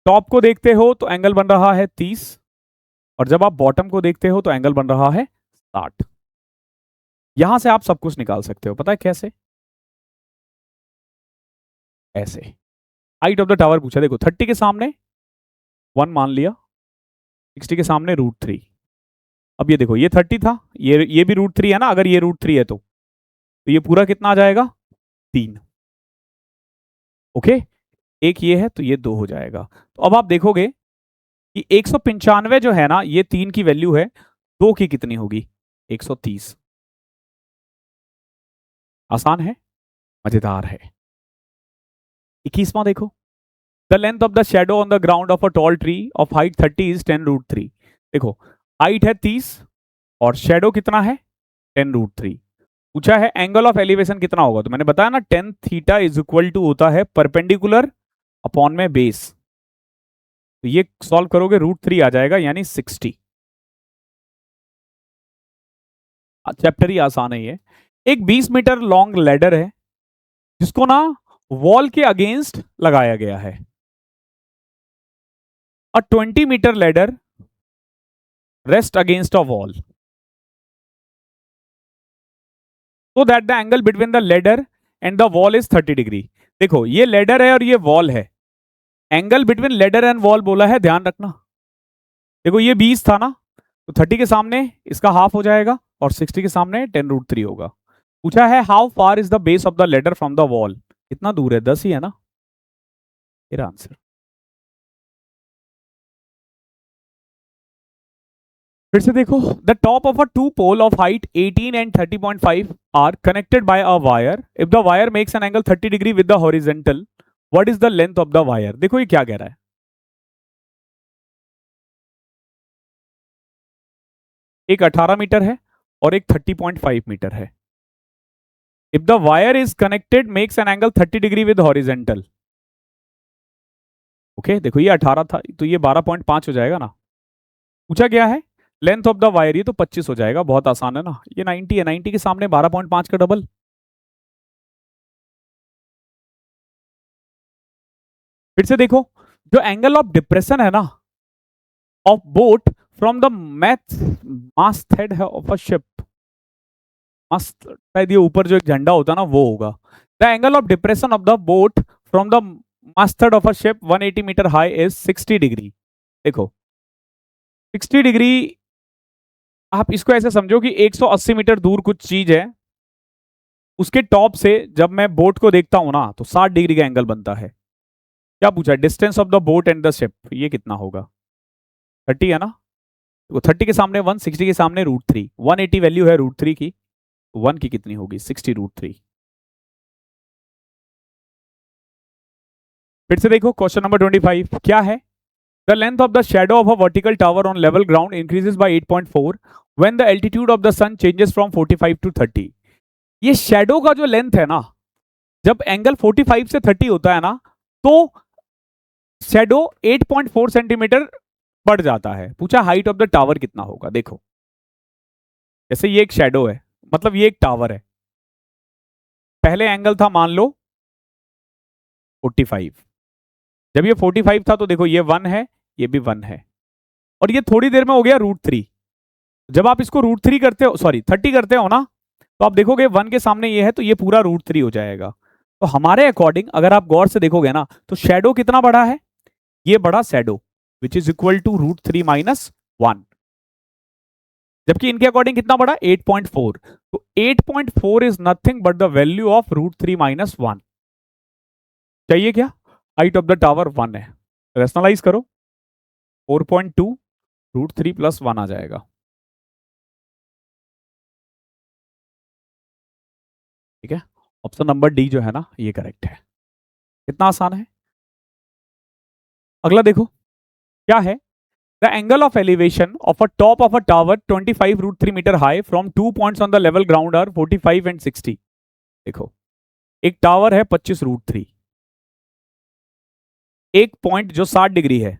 टॉप को देखते हो तो एंगल बन रहा है 30, और जब आप बॉटम को देखते हो तो एंगल बन रहा है 60। यहां से आप सब कुछ निकाल सकते हो, पता है कैसे, ऐसे। हाइट ऑफ द टावर पूछा, देखो 30 के सामने 1 मान लिया, 60 के सामने √3। अब ये देखो ये 30 था, ये भी √3 है ना, अगर ये √3 है तो ये पूरा कितना आ जाएगा, 3। ओके, एक ये है तो ये 2 हो जाएगा। तो अब आप देखोगे कि 195 जो है ना ये 3 की वैल्यू है, 2 की कितनी होगी, 130। आसान है, मजेदार है। 21वां देखो, the length of the shadow on the ground of a tall tree of height 30 is 10√3। देखो हाइट है 30 और शेडो कितना है, 10√3। पूछा है एंगल ऑफ एलिवेशन कितना होगा, तो मैंने बताया ना tan theta is equal to होता है परपेंडिकुलर अपॉन में बेस। तो ये सॉल्व करोगे √3 आ जाएगा, यानी 60। चैप्टर ही आसान है ये। एक 20 मीटर लॉन्ग लैडर है जिसको ना वॉल के अगेंस्ट लगाया गया है। A 20 metre ladder rest against a wall. so that the angle between the ladder and the wall is 30 degree. देखो ये लेडर है और ये वॉल है, angle between ladder and wall बोला है, ध्यान रखना। देखो ये 20 था ना, तो 30 के सामने इसका हाफ हो जाएगा और 60 के सामने 10√3 होगा। पूछा है how far is the base of the ladder from the wall, कितना दूर है, 10 ही है ना मेरा आंसर। फिर से देखो, the top of a two pole of height 18 and 30.5 are connected by a wire, if the wire makes an angle 30 degree with the horizontal, what is the length of the wire. देखो ये क्या कह रहा है, एक 18 metre है और एक 30.5 मीटर है। If the wire is connected makes an angle 30 degree with horizontal. Okay देखो ये 18 था तो ये 12.5 हो जाएगा ना। पूछा गया है लेंथ ऑफ द वायर, ये तो 25 हो जाएगा, बहुत आसान है ना। ये 90 है, 90 के सामने 12.5 का डबल। फिर से देखो, जो एंगल ऑफ डिप्रेशन है ना of boat from the mast head of a ship, mast शायद ये ऊपर जो एक झंडा होता है ना वो होगा। The angle of depression of the boat from the masthead of a ship 180 metre high is 60 degree. देखो 60 डिग्री, आप इसको ऐसे समझो कि 180 मीटर दूर कुछ चीज है, उसके टॉप से जब मैं बोट को देखता हूं ना तो 60 डिग्री का एंगल बनता है। क्या पूछा, distance of the boat and the ship, ये कितना होगा, 30 है ना। तो 30 के सामने 1, 60 के सामने √3, 180 वैल्यू है √3 की, 1 की कितनी होगी, 60√3। फिर से देखो क्वेश्चन नंबर 25 क्या है, the length of the shadow of a vertical tower on level ground increases by 8.4 when the altitude of the sun changes from 45 to 30। ये शैडो का जो लेंथ है ना, जब एंगल 45 से 30 होता है ना तो शैडो 8.4 सेंटीमीटर बढ़ जाता है। पूछा हाइट ऑफ द टावर कितना होगा। देखो जैसे ये एक शैडो है, मतलब ये एक टावर है, पहले एंगल था मान लो 45, जब ये 45 था तो देखो ये 1 है, ये भी 1 है, और ये थोड़ी देर में हो गया √3। जब आप इसको √3 करते हो, सॉरी 30 करते हो ना, तो आप देखोगे 1 के सामने ये है तो ये पूरा √3 हो जाएगा। तो हमारे अकॉर्डिंग अगर आप गौर से देखोगे ना तो शैडो कितना बड़ा है, ये बड़ा shadow which is equal to √3 minus 1, जबकि इनके अकॉर्डिंग कितना बड़ा 8.4, तो 8.4 is nothing but the value of √3 minus 1। चाहिए क्या, हाइट ऑफ द टावर 1 है, रेशनलाइज करो 4.2 √3 प्लस 1 आ जाएगा। ठीक है, ऑप्शन नंबर डी जो है ना ये करेक्ट है। कितना आसान है। अगला देखो क्या है, the angle of elevation of a top of a tower 25 √3 metre high from 2 points on the level ground are 45 and 60। देखो एक टावर है 25 √3, एक पॉइंट जो 60 डिग्री है,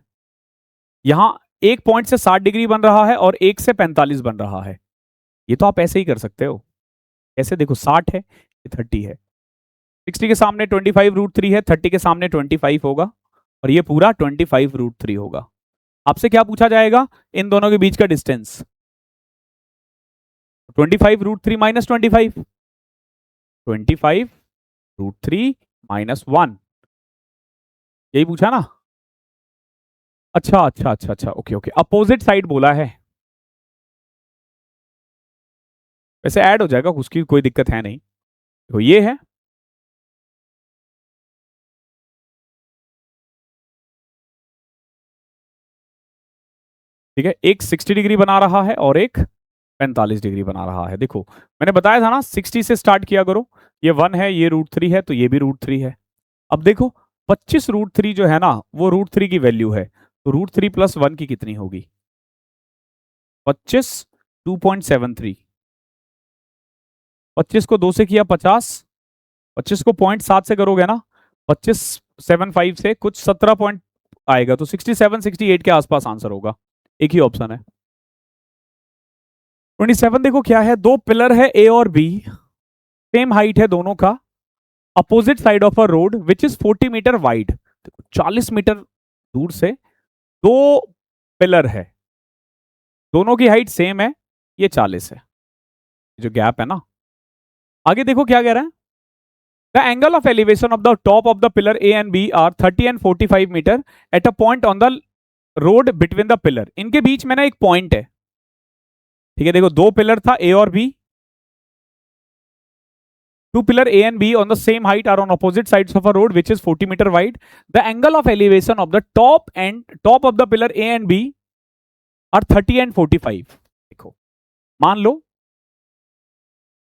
यहां एक पॉइंट से 60 डिग्री बन रहा है और एक से 45 बन रहा है। ये तो आप ऐसे ही कर सकते हो, ऐसे देखो 60 है, ये 30 है, 60 के सामने 25 √3 है, 30 के सामने 25 होगा और ये पूरा 25 √3 होगा। आपसे क्या पूछा जाएगा, इन दोनों के बीच का डिस्टेंस, 25 √3 माइनस 25, 25 √3 माइनस 1, यही पूछा ना। अच्छा अच्छा अच्छा अच्छा, ओके ओके, अपोजिट साइड बोला है, वैसे ऐड हो जाएगा, उसकी कोई दिक्कत है नहीं। तो ये है, ठीक है, एक 60 डिग्री बना रहा है और एक 45 डिग्री बना रहा है। देखो मैंने बताया था ना 60 से स्टार्ट किया करो, ये 1 है, ये √3 है, तो ये भी √3 है। अब देखो 25 √3 जो है ना वो √3 की वैल्यू है, तो √3 प्लस 1 की कितनी होगी, 25 2.73, 25 को 2 से किया 50, 25 को 0.7 से करोगे ना 25 से कुछ 17 पॉइंट आएगा, तो 67 68 के आसपास आंसर होगा, एक ही ऑप्शन है 27। देखो क्या है, दो पिलर है ए और बी, सेम हाइट है दोनों का, opposite side of a road which is 40 metre wide. 40 metre दूर से दो पिलर है, दोनों की हाइट सेम है, ये 40 है, जो गैप है ना। आगे देखो क्या कह रहा है, the angle of elevation of the top of the pillar A and B are 30 and 45 metre at a point on the road between the pillar. इनके बीच में ना एक पॉइंट है, ठीक है, देखो दो पिलर था ए और B, two pillar A and B on the same height are on opposite sides of a road which is 40 meter wide. The angle of elevation of the top of the pillar A and B are 30 and 45. देखो मान लो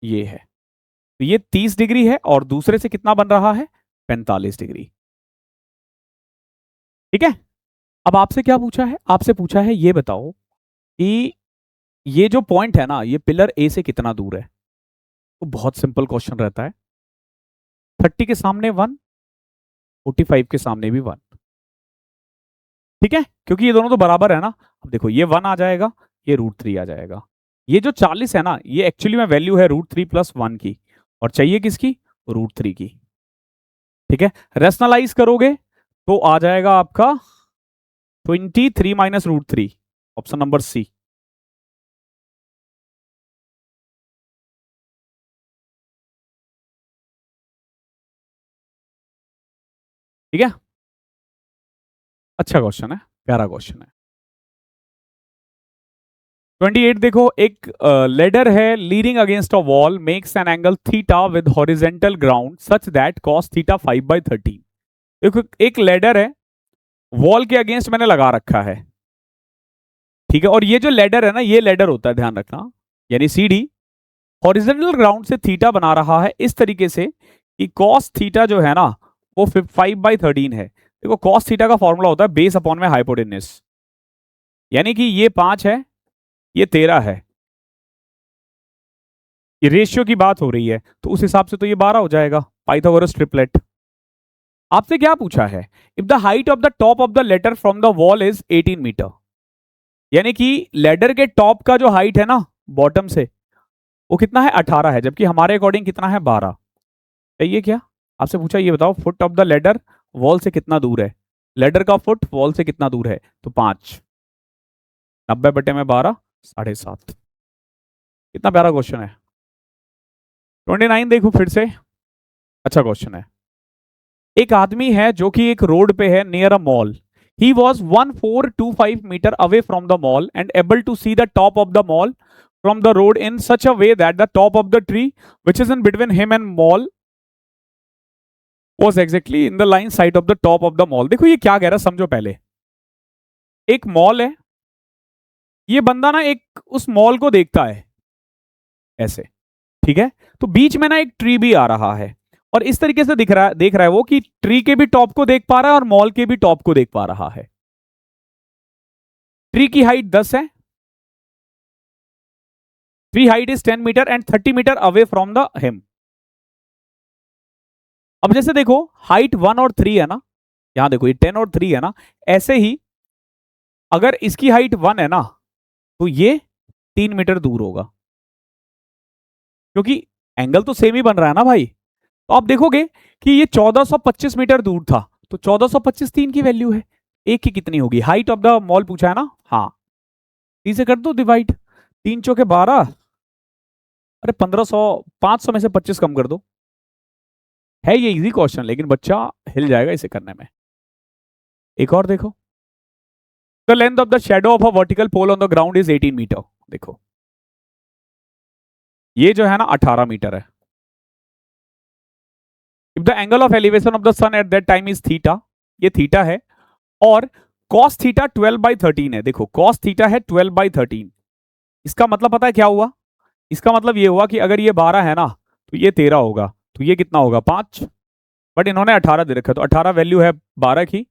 ये है, तो ये 30 degree है और दूसरे से कितना बन रहा है, 45 डिग्री। ठीक है, अब आपसे क्या पूछा है, आपसे पूछा है ये बताओ कि ये जो पॉइंट है ना, ये पिलर ए से कितना दूर है। तो बहुत सिंपल क्वेश्चन रहता है, 30 के सामने 1, 45 के सामने भी 1। ठीक है, क्योंकि ये दोनों तो बराबर है ना। अब देखो ये 1 आ जाएगा, ये √3 आ जाएगा। ये जो 40 है ना, ये एक्चुअली में वैल्यू है √3 + 1 की, और चाहिए किसकी, √3 की। ठीक है, रेशनलाइज करोगे तो आ जाएगा आपका 23 - √3, ऑप्शन नंबर सी। ठीक है, अच्छा क्वेश्चन है, प्यारा क्वेश्चन है। 28 देखो, एक लेडर है leading against a wall makes an angle theta with horizontal ground such that cos theta 5/13। देखो एक लेडर है, वॉल के अगेंस्ट मैंने लगा रखा है, ठीक है, और ये जो लेडर है ना, ये लेडर होता है, ध्यान रखना, यानी सीडी हॉरिजेंटल ग्राउंड से थीटा बना रहा है इस तरीके से कि cos थीटा जो है ना वो 5/13 है। देखो cos थीटा का फॉर्मूला होता है बेस अपॉन में हाइपोटेनस, यानी कि ये 5 है, ये 13 है, ये रेशियो की बात हो रही है, तो उस हिसाब से तो ये 12 हो जाएगा, पाइथागोरस ट्रिपलेट। आपसे क्या पूछा है, if the height of the top of the ladder from the wall is 18 metre, यानी कि लेडर के टॉप का जो हाइट है ना बॉटम से, वो कितना है, 18 है, जबकि हमारे अकॉर्डिंग कितना है, 12। चाहिए क्या, आपसे पूछा ये बताओ foot of the ladder wall से कितना दूर है, लेडर का फुट वॉल से कितना दूर है, तो 5, 90/12 7.5। कितना प्यारा क्वेश्चन है। 29 देखो फिर से, अच्छा क्वेश्चन है। एक आदमी है जो कि एक रोड पे है near a mall, he was 1425 metre away from the mall and able to see the top of the mall from the road in such a way that the top of the tree which is in between him and mall was exactly in the line side of the top of the mall। देखो ये क्या कह रहा है, समझो पहले, एक mall है, ये बंदा ना एक उस मॉल को देखता है ऐसे, ठीक है, तो बीच में ना एक ट्री भी आ रहा है, और इस तरीके से देख रहा है वो कि ट्री के भी टॉप को देख पा रहा है और मॉल के भी टॉप को देख पा रहा है। ट्री की हाइट 10 है, tree height is 10 metre and 30 metre away from the him. अब जैसे देखो हाइट 1 और 3 है ना, यहां देखो ये 10 और 3 है ना, ऐसे ही अगर इसकी हाइट 1 है ना, तो ये 3 मीटर दूर होगा, क्योंकि एंगल तो सेम ही बन रहा है ना भाई। तो आप देखोगे कि ये 1425 मीटर दूर था, तो 1425 3 की वैल्यू है, एक की कितनी होगी, हाइट ऑफ द मॉल पूछा है ना, हाँ 3 से कर दो डिवाइड, 3 चौके 12, अरे 1500, 500 में से 25 कम कर दो। है ये इजी क्वेश्चन, लेकिन बच्चा हिल जाएगा इसे करने में। एक और देखो, the length of the shadow of a vertical pole on the ground is 18 metre. देखो ये जो है ना 18 मीटर है। If the angle of elevation of the sun at that time is theta, ये थीटा है, और cos थीटा 12/13 है। देखो cos थीटा है 12/13, इसका मतलब पता है क्या हुआ, इसका मतलब ये हुआ कि अगर ये 12 है ना, तो ये 13 होगा, तो ये कितना होगा, 5। बट इन्होंने 18 दे रखा है, तो 18 वैल्यू है 12 की,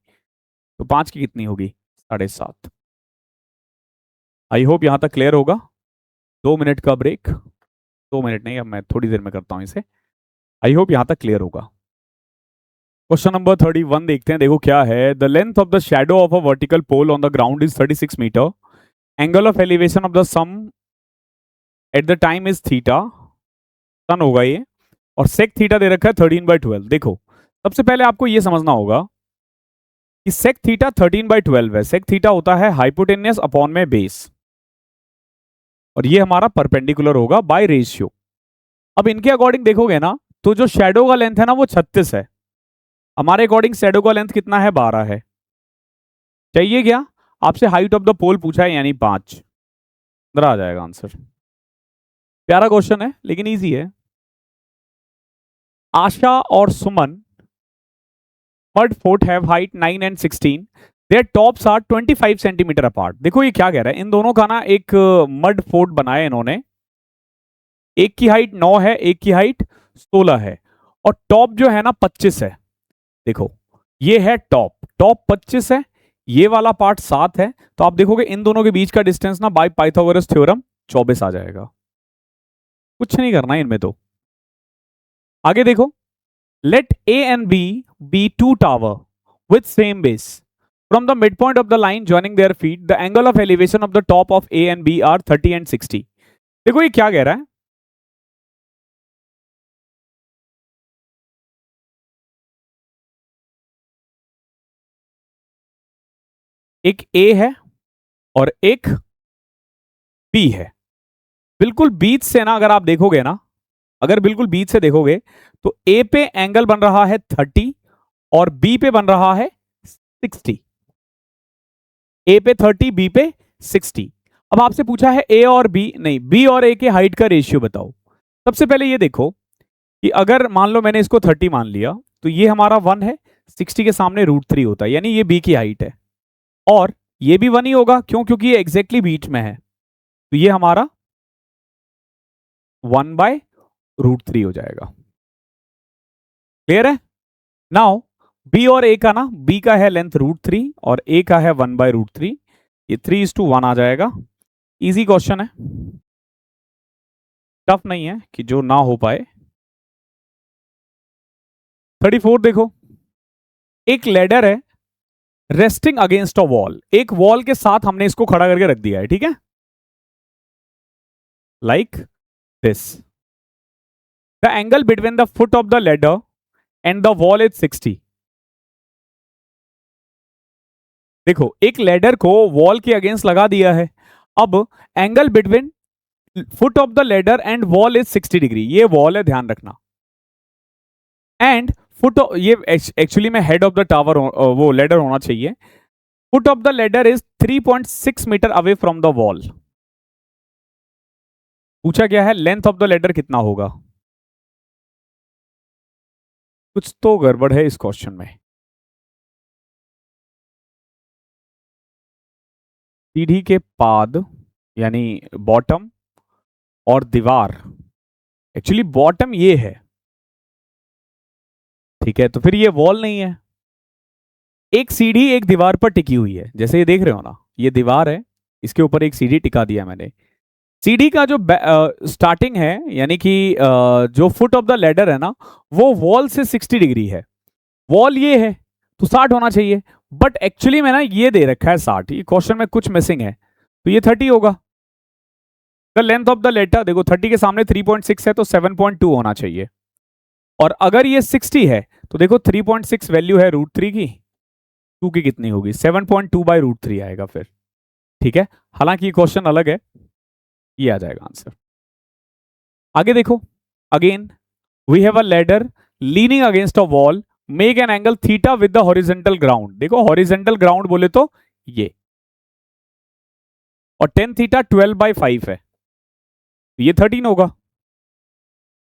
तो 5 की कितनी होगी, 7.5। आई होप यहां तक क्लियर होगा। 2 मिनट का ब्रेक, 2 मिनट नहीं, अब मैं थोड़ी देर में करता हूं इसे। आई होप यहां तक क्लियर होगा। क्वेश्चन नंबर 31 देखते हैं, देखो क्या है, the length of the shadow of a vertical pole on the ground is 36 metre, angle of elevation of the sun at the time is theta, sun होगा ये, और सेक थीटा दे रखा है 13/12। देखो सबसे पहले आपको ये समझना होगा कि सेक थीटा 13/12 है, सेक थीटा होता है हाइपोटेनियस अपॉन में बेस, और ये हमारा परपेंडिकुलर होगा बाय रेशियो। अब इनके अकॉर्डिंग देखोगे ना, तो जो शेडो का लेंथ है ना वो 36 है, हमारे अकॉर्डिंग शेडो का लेंथ कितना है, 12 है। चाहिए क्या, आपसे हाइट ऑफ द पोल पूछा है, यानी 5, अंदर आ जाएगा आंसर। प्यारा क्वेश्चन है लेकिन इजी है। आशा और Suman mud fort have height 9 and 16, their tops are 25 centimetre apart. देखो ये क्या कह रहा है, इन दोनों का ना एक मड फोर्ट बनाया इन्होंने, एक की हाइट 9 है, एक की हाइट 16 है, और टॉप जो है ना 25 है। देखो ये है टॉप, टॉप 25 है, ये वाला पार्ट 7 है, तो आप देखोगे इन दोनों के बीच का डिस्टेंस ना बाय पाइथागोरस थ्योरम 24 आ जाएगा। कुछ नहीं करना है इनमें तो। आगे देखो, let A and B B two tower with same base, from the mid point of the line joining their feet the angle of elevation of the top of A and B are 30 and 60। देखो ये क्या कह रहा है, एक ए है और एक बी है, बिल्कुल बीच से ना अगर आप देखोगे ना, अगर बिल्कुल बीच से देखोगे तो ए पे एंगल बन रहा है 30 और बी पे बन रहा है 60। ए पे 30, बी पे 60। अब आपसे पूछा है ए और बी, नहीं, बी और ए के हाइट का रेशियो बताओ। सबसे पहले ये देखो कि अगर मान लो मैंने इसको 30 मान लिया, तो ये हमारा 1 है, 60 के सामने √3 होता है, यानी ये बी की हाइट है, और ये भी 1 ही होगा, क्यों, क्योंकि ये एग्जैक्टली बीच में है, तो ये हमारा 1/√3 हो जाएगा। क्लियर है। नाउ बी और ए का ना, बी का है लेंथ √3 और ए का है 1/√3, ये 3:1 आ जाएगा। इजी क्वेश्चन है, टफ नहीं है कि जो ना हो पाए। 34 देखो, एक लेडर है रेस्टिंग अगेंस्ट अ वॉल, एक वॉल के साथ हमने इसको खड़ा करके रख दिया है, ठीक है, like this. The angle between the foot of the ladder and the wall is 60। देखो एक लेडर को वॉल के अगेंस्ट लगा दिया है, अब angle between foot of the ladder and wall is 60 degree, ये वॉल है, ध्यान रखना, एंड फुट, ये एक्चुअली में हेड ऑफ द टावर वो लेडर होना चाहिए। Foot of the ladder is 3.6 metre away from the wall. पूछा क्या है, लेंथ ऑफ द लेडर कितना होगा। कुछ तो गड़बड़ है इस क्वेश्चन में। सीढ़ी के पाद यानी बॉटम और दीवार, एक्चुअली बॉटम ये है, ठीक है, तो फिर ये वॉल नहीं है। एक सीढ़ी एक दीवार पर टिकी हुई है, जैसे ये देख रहे हो ना, ये दीवार है, इसके ऊपर एक सीढ़ी टिका दिया मैंने। सीढ़ी का जो स्टार्टिंग है, यानी कि जो फुट ऑफ द लेडर है ना, वो वॉल से 60 डिग्री है, वॉल ये है, तो 60 होना चाहिए, बट एक्चुअली में ना ये दे रखा है 60, ये क्वेश्चन में कुछ मिसिंग है, तो ये 30 होगा। The length of the ladder, देखो 30 के सामने 3.6 है, तो 7.2 होना चाहिए, और अगर ये 60 है तो देखो 3.6 वैल्यू है √3 की, 2 की कितनी होगी, 7.2/√3 आएगा फिर, ठीक है। हालांकि ये क्वेश्चन अलग है, ये आ जाएगा आंसर। आगे देखो, again we have a ladder leaning against a wall, make an angle theta with the horizontal ground. देखो हॉरिजेंटल ग्राउंड बोले तो ये, और टेन थीटा 12/5 है, ये 13 होगा।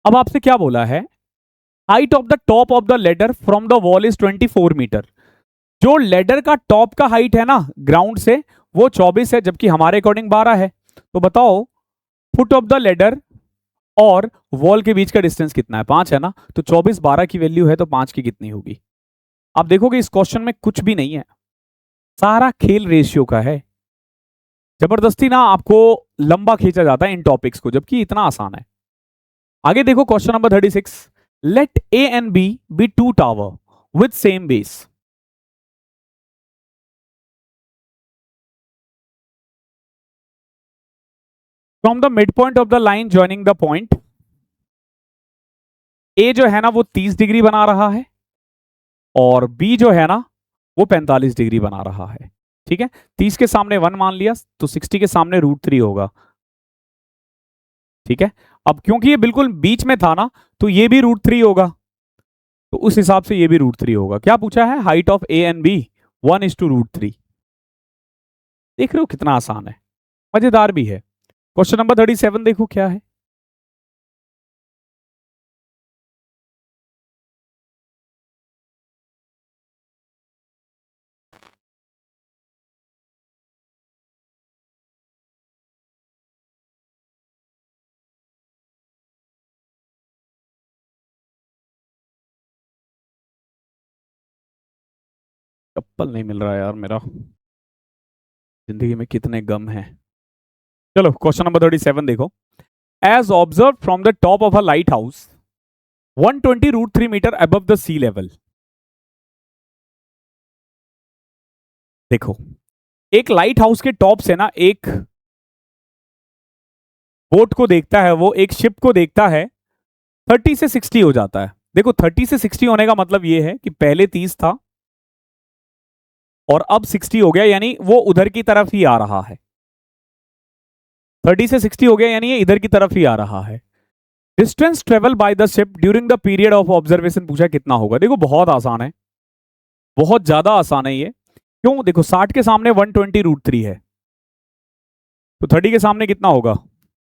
अब आपसे क्या बोला है, height of the top of the ladder from the wall is 24 metre. जो लेडर का टॉप का हाइट है ना ग्राउंड से, वो 24 है, जबकि हमारे अकॉर्डिंग 12 है, तो बताओ फुट ऑफ द लेडर और वॉल के बीच का डिस्टेंस कितना है, 5 है ना, तो 24 12 की वैल्यू है, तो 5 की कितनी होगी। आप देखोगे इस क्वेश्चन में कुछ भी नहीं है, सारा खेल रेशियो का है, जबरदस्ती ना आपको लंबा खींचा जाता है इन टॉपिक्स को, जबकि इतना आसान है। आगे देखो question number 36, let A and B two tower with same base, from the mid point of the line joining the point, A जो है ना वो 30 डिग्री बना रहा है, और बी जो है ना वो 45 डिग्री बना रहा है, ठीक है। 30 के सामने 1 मान लिया, तो 60 के सामने √3 होगा, ठीक है। अब क्योंकि ये बिल्कुल बीच में था ना, तो ये भी √3 होगा, तो उस हिसाब से ये भी √3 होगा। क्या पूछा है? Height of A and B 1:√3। देख रहे हो कितना आसान है, मजेदार भी है। क्वेश्चन नंबर 37 देखो क्या है। चप्पल नहीं मिल रहा यार मेरा, जिंदगी में कितने गम हैं। चलो क्वेश्चन नंबर 37 देखो। As observe from the top of a light house 120 √3 metre above the sea level. देखो, एक लाइट हाउस के टॉप से ना एक बोट को देखता है, वो एक शिप को देखता है, 30 से 60 हो जाता है। देखो 30 से 60 होने का मतलब ये है कि पहले 30 था और अब 60 हो गया, यानी वो उधर की तरफ ही आ रहा है। 30 से 60 हो गया यानी ये इधर की तरफ ही आ रहा है। Distance travel by the ship during the period of observation पूछा कितना होगा। देखो बहुत आसान है, बहुत ज्यादा आसान है ये। क्यों? देखो 60 के सामने 120 √3 है, तो 30 के सामने कितना होगा?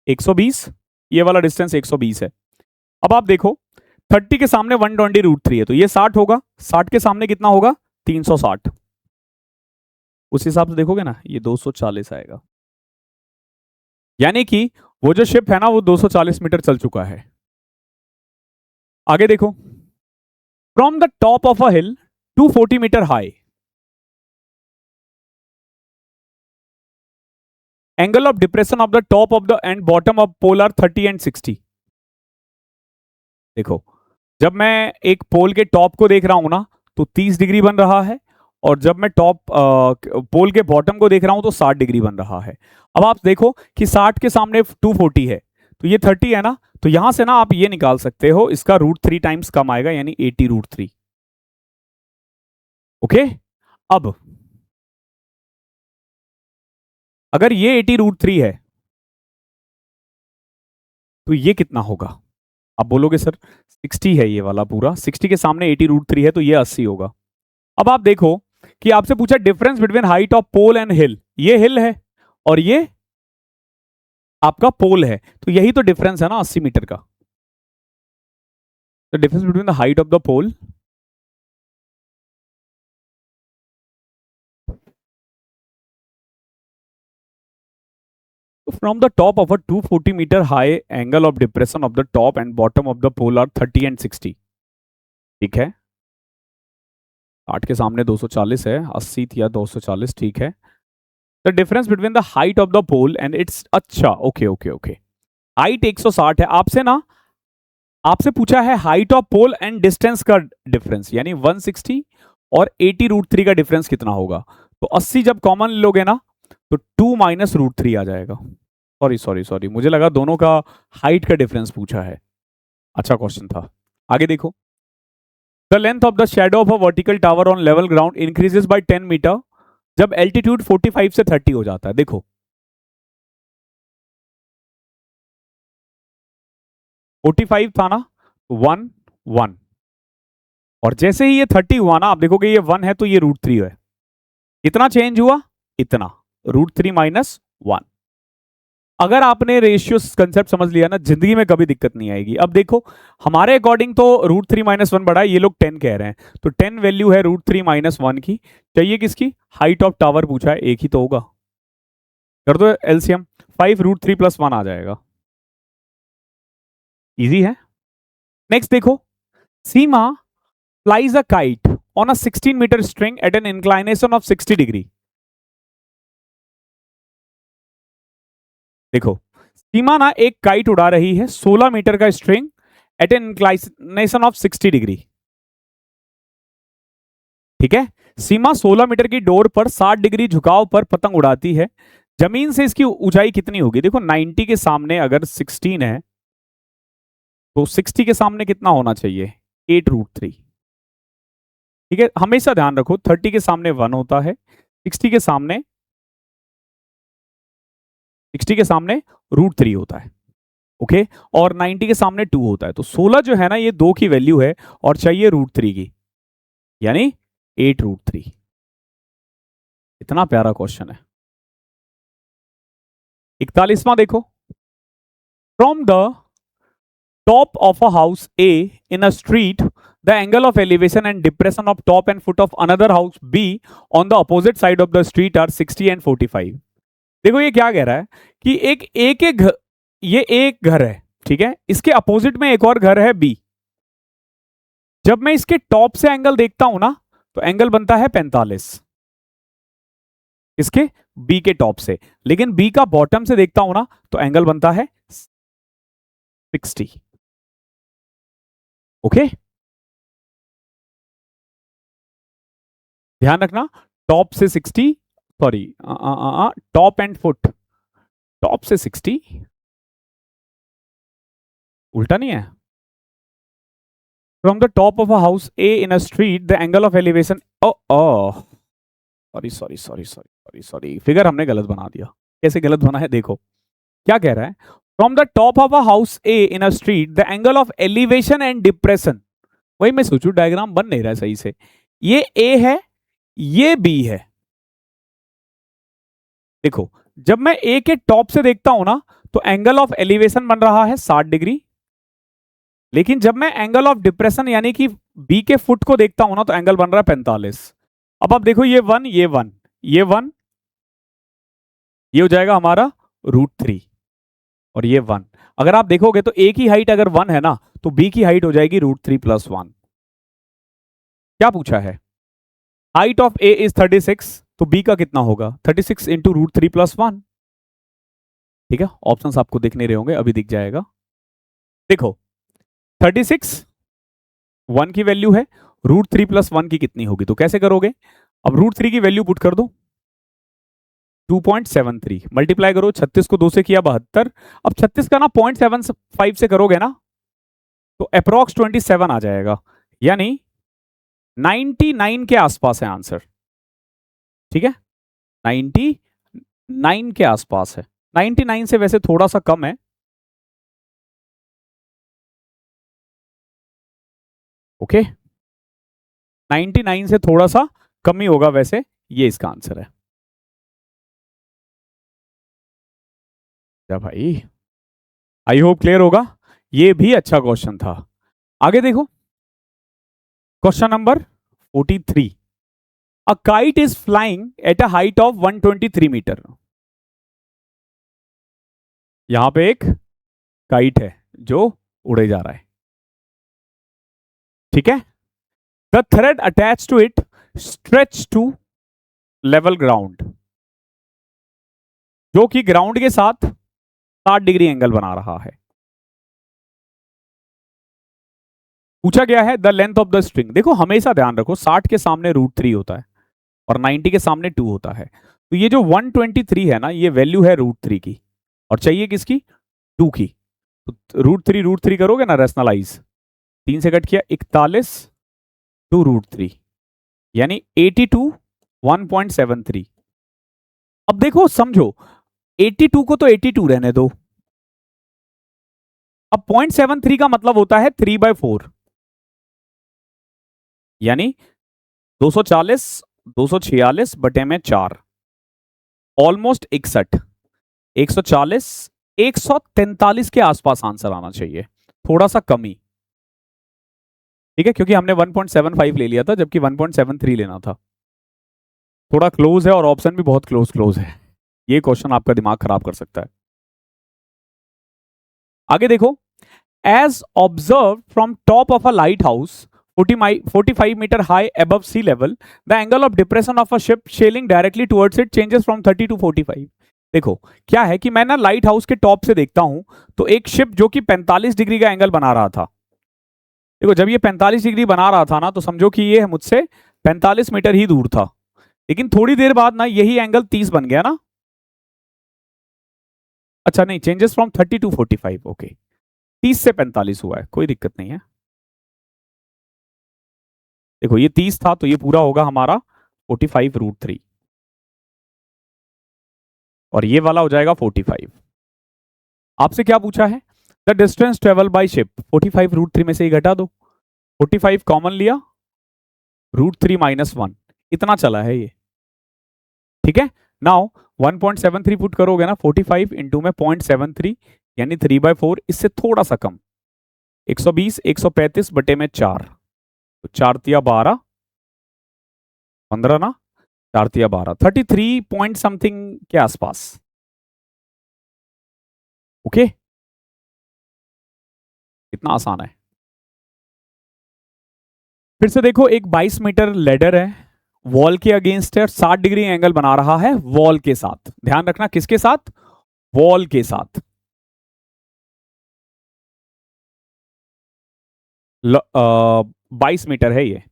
120। ये वाला डिस्टेंस 120 है। अब आप देखो 30 के सामने 120 √3 है, तो ये 60 होगा। 60 के सामने कितना होगा? 360। उस हिसाब से देखोगे ना, ये 240 आएगा। यानी कि वो जो शिप है ना, वो 240 मीटर चल चुका है। आगे देखो, from the top of a hill 240 metre high, angle of depression of the top of the and bottom of pole are 30 and 60। देखो, जब मैं एक पोल के टॉप को देख रहा हूं ना, तो 30 डिग्री बन रहा है, और जब मैं टॉप पोल के बॉटम को देख रहा हूं तो 60 डिग्री बन रहा है। अब आप देखो कि 60 के सामने 240 है, तो ये 30 है ना, तो यहां से ना आप ये निकाल सकते हो, इसका √3 टाइम्स कम आएगा, यानी 80 √3। ओके, अब अगर ये 80 √3 है, तो ये कितना होगा? आप बोलोगे सर 60 है ये वाला पूरा, 60 के सामने 80 √3 है, तो ये 80 होगा। अब आप देखो कि आपसे पूछा difference between height of pole and hill. ये हिल है और ये आपका पोल है, तो यही तो डिफरेंस है ना 80 मीटर का। The difference between the height of the pole from the top of a 240 metre high, angle of depression of the top and bottom of the pole are 30 and 60। ठीक है, 8 के सामने 240 है, 80 या 240, ठीक है। The difference between the height of the pole and its, अच्छा okay okay okay, height 160 है। आपसे ना, आपसे पूछा है height of pole and distance का डिफरेंस, यानी 160 और 80 √3 का डिफरेंस कितना होगा। तो 80 जब कॉमन लोगे ना, तो 2 माइनस √3 आ जाएगा। सॉरी सॉरी सॉरी, मुझे लगा दोनों का हाइट का डिफरेंस पूछा है। अच्छा क्वेश्चन था। आगे देखो, the length of the shadow of a vertical tower on level ground increases by 10 metre जब एल्टीट्यूड 45 से 30 हो जाता है। देखो 45 था ना, 1 1, और जैसे ही ये 30 हुआ ना, आप देखोगे ये 1 है तो ये √3 है। इतना चेंज हुआ, इतना, √3 माइनस 1। अगर आपने रेशियो कंसेप्ट समझ लिया ना, जिंदगी में कभी दिक्कत नहीं आएगी। अब देखो हमारे अकॉर्डिंग तो √3 माइनस 1 बढ़ा है, ये लोग 10 कह रहे हैं, तो 10 वैल्यू है √3 माइनस 1 की। चाहिए किसकी? हाइट ऑफ टावर पूछा है, एक ही तो होगा। कर दो एलसीएम, 5 √3 प्लस 1 आ जाएगा। इजी है। नेक्स्ट देखो, Seema flies a kite on a 16 metre string at an inclination of 60 degree. देखो सीमा ना एक काइट उड़ा रही है 16 मीटर का string at an inclination of 60 degree. ठीक है, सीमा 16 मीटर की डोर पर 60 डिग्री झुकाव पर पतंग उड़ाती है। जमीन से इसकी ऊंचाई कितनी होगी? देखो 90 के सामने अगर 16 है, तो 60 के सामने कितना होना चाहिए? 8 √3। ठीक है, हमेशा ध्यान रखो 30 के सामने 1 होता है, 60 के सामने 60 के सामने √3 होता है। ओके, और 90 के सामने 2 होता है, तो 16 जो है ना ये 2 की वैल्यू है और चाहिए √3 की, यानी 8√3। इतना प्यारा क्वेश्चन है। 41वां देखो, from the top of a house A in a street, the angle of elevation and depression of top and foot of another house B on the opposite side of the street are 60 and 45। देखो ये क्या कह रहा है कि एक घर, ये एक घर है, ठीक है, इसके अपोजिट में एक और घर है बी। जब मैं इसके टॉप से एंगल देखता हूं ना तो एंगल बनता है 45, इसके बी के टॉप से, लेकिन बी का बॉटम से देखता हूं ना तो एंगल बनता है 60। ओके, ध्यान रखना, टॉप से 60, sorry, top and foot, top से 60, उल्टा नहीं है। From the top of a house A in a street the angle of elevation, sorry sorry sorry sorry sorry sorry, figure हमने गलत बना दिया। कैसे गलत बना है देखो, क्या कह रहा है, from the top of a house A in a street the angle of elevation and depression, वही मैं सोचू डायग्राम बन नहीं रहा है सही से, ये ए है ये बी है। देखो जब मैं ए के टॉप से देखता हूं ना तो एंगल ऑफ एलिवेशन बन रहा है 60 डिग्री, लेकिन जब मैं एंगल ऑफ डिप्रेशन यानी कि बी के फुट को देखता हूं ना तो एंगल बन रहा है 45। अब आप देखो ये 1 ये 1 ये 1, ये हो जाएगा हमारा √3 और ये 1। अगर आप देखोगे तो ए की हाइट अगर 1 है ना तो बी की हाइट हो जाएगी √3 + 1। क्या पूछा है, हाइट ऑफ ए इज 36, तो बी का कितना होगा 36 इंटू √3 + 1। ठीक है, ऑप्शंस आपको दिख नहीं रहे होंगे, अभी दिख जाएगा। देखो 36 1 की वैल्यू है, √3 + 1 की कितनी होगी, तो कैसे करोगे, अब √3 की वैल्यू पुट कर दो, 2.73 मल्टीप्लाई करो, 36 को 2 से किया 72, अब 36 का ना 0.75 से करोगे ना तो अप्रोक्स 27 आ जाएगा, यानी 99 के आसपास है आंसर। ठीक है, 99 के आसपास है, 99 से वैसे थोड़ा सा कम है। ओके, 99 से थोड़ा सा कम ही होगा वैसे, ये इसका आंसर है। क्या भाई, आई होप क्लियर होगा, ये भी अच्छा क्वेश्चन था। आगे देखो, question number 43, a kite is flying at a height of 123 metre. यहां पे एक काइट है जो उड़े जा रहा है, ठीक है, the thread attach to it stretch to level ground, जो कि ग्राउंड के साथ 60 डिग्री एंगल बना रहा है। पूछा गया है the length of the string. देखो हमेशा ध्यान रखो 60 के सामने √3 होता है और 90 के सामने 2 होता है, तो ये जो 123 है ना ये वैल्यू है √3 की और चाहिए किसकी, 2 की, तो √3 करोगे ना रैशनलाइज, 3 से कट किया 41 2 √3 यानी 82 1.73। अब देखो समझो 82 को तो 82 रहने दो, अब 0.73 का मतलब होता है 3/4, यानी 240 246 बटे में 4, ऑलमोस्ट 61, 140 143 के आसपास आंसर आना चाहिए, थोड़ा सा कमी। ठीक है, क्योंकि हमने 1.75 ले लिया था जबकि 1.73 लेना था, थोड़ा क्लोज है और ऑप्शन भी बहुत क्लोज क्लोज है, ये क्वेश्चन आपका दिमाग खराब कर सकता है। आगे देखो, as observe from top of a light house 45 metre high above sea level, the angle of depression of a ship sailing directly towards it changes from 30 to 45। देखो क्या है कि मैं ना लाइट हाउस के टॉप से देखता हूं तो एक शिप जो कि 45 डिग्री का एंगल बना रहा था, देखो जब ये 45 डिग्री बना रहा था ना तो समझो कि ये मुझसे 45 मीटर ही दूर था, लेकिन थोड़ी देर बाद ना यही एंगल 30 बन गया ना, अच्छा नहीं, चेंजेस फ्रॉम 30 टू 45, ओके, 30 से 45 हुआ है, कोई दिक्कत नहीं है। देखो ये 30 था तो ये पूरा होगा हमारा 45 √3 और ये वाला हो जाएगा 45। आपसे क्या पूछा है, the distance travel by ship 45 √3 में से ही घटा दो, 45 कॉमन लिया, √3 - 1 इतना चला है ये, ठीक है। नाउ 1.73 पुट करोगे ना, 45 इंटू में 0.73 यानी 3/4, इससे थोड़ा सा कम, 120, 135 बटे में 4, तो 4 तिया 12, 15 ना, 4 तिया 12, 33 पॉइंट समथिंग के आसपास। ओके, इतना आसान है। फिर से देखो, एक 22 मीटर लेडर है, वॉल के अगेंस्ट है, 60 डिग्री एंगल बना रहा है वॉल के साथ। ध्यान रखना, किसके साथ? वॉल के साथ। 22 मीटर है ये,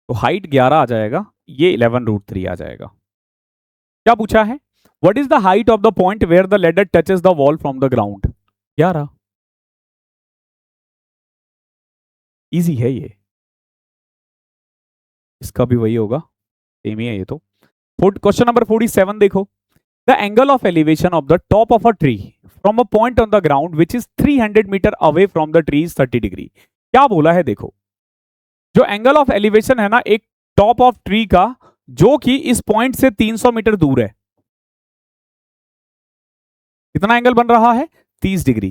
तो हाइट 11 आ जाएगा, ये 11 √3 आ जाएगा। क्या पूछा है? What is the height of the point where the ladder touches the wall from the ground? 11। Easy है ये, इसका भी वही होगा, सेम ही है ये तो। क्वेश्चन नंबर 47 देखो, the angle of elevation of the top of a tree from a point on the ground which is 300 metre away from the tree is 30 degree. क्या बोला है देखो, जो एंगल ऑफ एलिवेशन है ना एक टॉप ऑफ ट्री का, जो कि इस पॉइंट से 300 मीटर दूर है, कितना एंगल बन रहा है? 30 डिग्री।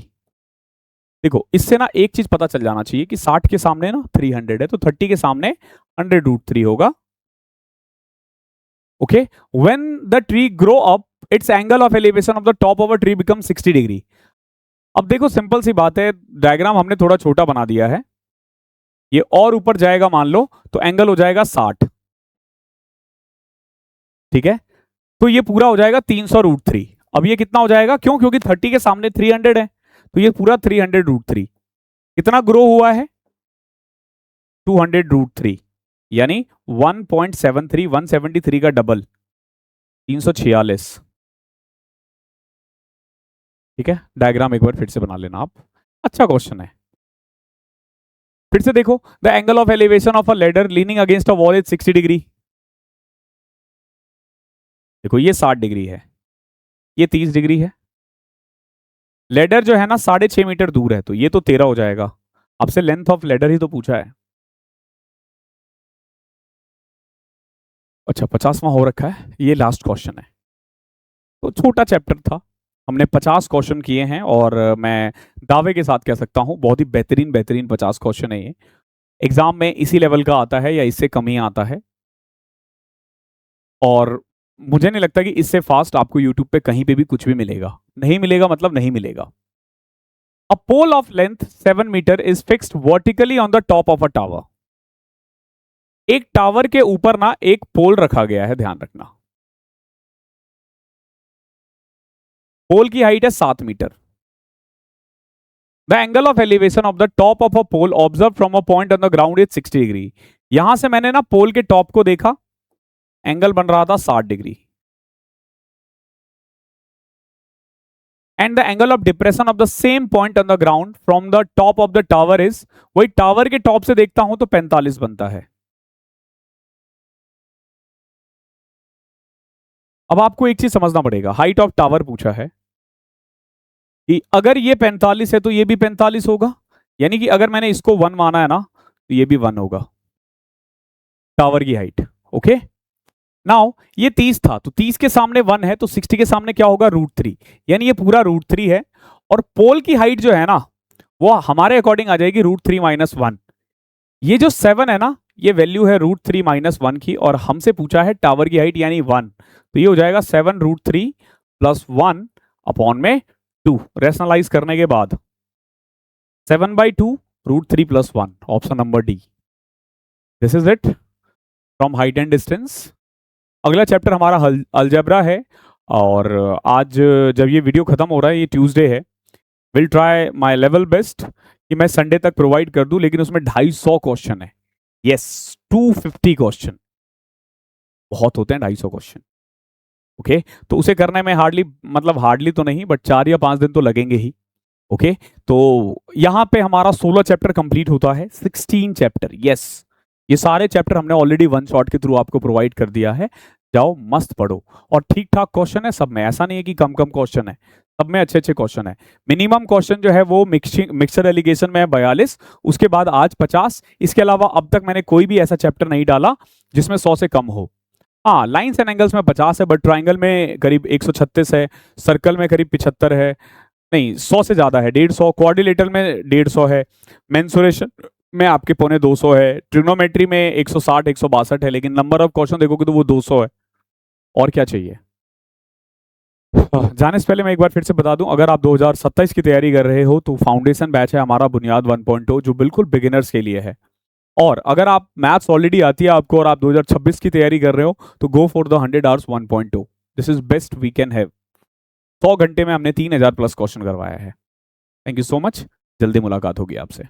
देखो, इससे ना एक चीज पता चल जाना चाहिए कि 60 के सामने ना 300 है, तो 30 के सामने 100 √3 होगा। Okay, when the tree grow up it's angle of elevation of the top of a tree become 60 degree. अब देखो, सिंपल सी बात है, डायग्राम हमने थोड़ा छोटा बना दिया है, ये और ऊपर जाएगा मान लो, तो एंगल हो जाएगा 60, ठीक है। तो ये पूरा हो जाएगा 300 √3। अब ये कितना हो जाएगा? क्यों? क्योंकि 30 के सामने 300 है, तो ये पूरा 300 √3। कितना ग्रो हुआ है? 200 √3, यानी 1.73, 173 का डबल, 346। ठीक है, डायग्राम एक बार फिर से बना लेना आप, अच्छा क्वेश्चन है। फिर से देखो, the angle of elevation of a ladder leaning against a wall is 60 degree. देखो, ये 60 डिग्री है, ये 30 डिग्री है। लेडर जो है ना 6.5 मीटर दूर है, तो ये तो 13 हो जाएगा। आपसे लेंथ ऑफ लेडर ही तो पूछा है। अच्छा, 50वां हो रखा है, ये लास्ट क्वेश्चन है। तो छोटा चैप्टर था, हमने 50 क्वेश्चन किए हैं, और मैं दावे के साथ कह सकता हूं बहुत ही बेहतरीन बेहतरीन 50 क्वेश्चन है ये। एग्जाम में इसी लेवल का आता है या इससे कम ही आता है, और मुझे नहीं लगता कि इससे फास्ट आपको यूट्यूब पे कहीं पे भी कुछ भी मिलेगा। नहीं मिलेगा मतलब नहीं मिलेगा। A pole of length 7 metre is fixed vertically on the top of a tower. एक टावर के ऊपर ना एक पोल रखा गया है, ध्यान रखना। पोल की हाइट है 7 metre. The angle of elevation of the top of a pole observe from a point on the ground is 60 degree. यहां से मैंने ना पोल के टॉप को देखा, एंगल बन रहा था 60 degree. And the angle of depression of the same point on the ground from the top of the tower is, वही टावर के टॉप से देखता हूं तो 45 बनता है। अब आपको एक चीज समझना पड़ेगा, हाइट ऑफ टावर पूछा है कि अगर ये 45 है तो ये भी 45 होगा, यानी कि अगर मैंने इसको 1 माना है ना, तो ये भी 1 होगा, टावर की हाइट। ओके, नाउ ये 30 था, तो 30 के सामने 1 है, तो 60 के सामने क्या होगा? √3, यानी ये पूरा √3 है। और पोल की हाइट जो है ना, वो हमारे अकॉर्डिंग आ जाएगी √3 - 1। ये जो 7 है ना, ये वैल्यू है √3 - 1 की, और हमसे पूछा है टावर की हाइट यानी 1, तो ये हो जाएगा 7 √3 + 1 अपॉन में 2। रेशनलाइज करने के बाद 7/2 √3 + 1, option number D. This is it from height and distance. अगला चैप्टर हमारा अलजेब्रा है, और आज जब ये वीडियो खत्म हो रहा है, ये ट्यूसडे है, will try my level best कि मैं संडे तक प्रोवाइड कर दूं, लेकिन उसमें 250 क्वेश्चन है। यस, 250 क्वेश्चन, बहुत होते हैं 250 क्वेश्चन। ओके, तो उसे करने में हार्डली, मतलब हार्डली तो नहीं, बट 4 या 5 दिन तो लगेंगे ही। ओके, तो यहां पे हमारा 16 चैप्टर कंप्लीट होता है, 16 चैप्टर। यस, ये सारे चैप्टर हमने ऑलरेडी वन शॉट के थ्रू आपको प्रोवाइड कर दिया है। जाओ मस्त पढ़ो, और ठीक ठाक क्वेश्चन है सब में, ऐसा नहीं है कि कम कम क्वेश्चन है, सब में अच्छे अच्छे क्वेश्चन है। मिनिमम क्वेश्चन जो है वो मिक्सर एलिगेशन में है 42, उसके बाद आज 50। इसके अलावा अब तक मैंने कोई भी ऐसा चैप्टर नहीं डाला जिसमें 100 से कम हो। हाँ, लाइन्स एंड एंगल्स में 50 है, बट ट्राइंगल में करीब 136 है, सर्कल में करीब 75 है, नहीं 100 से ज्यादा है, 150, क्वाड्रिलेटरल में 150 है, मेंसुरेशन में आपके 250 है, ट्रिग्नोमेट्री में 160 162 है, लेकिन नंबर ऑफ क्वेश्चन देखोगे तो वो 200 है। और क्या चाहिए। जाने से पहले मैं एक बार फिर से बता दूं, अगर आप 2027 की तैयारी कर रहे हो तो फाउंडेशन बैच है हमारा बुनियाद 1.0 जो बिल्कुल बिगिनर्स के लिए है। और अगर आप मैथ्स ऑलरेडी आती है आपको और आप 2026 की तैयारी कर रहे हो तो go for the 100 hours 1.2। This is best we can have. 100 घंटे में हमने 3000 प्लस क्वेश्चन करवाया है। Thank you so much. जल्दी मुलाकात होगी आपसे।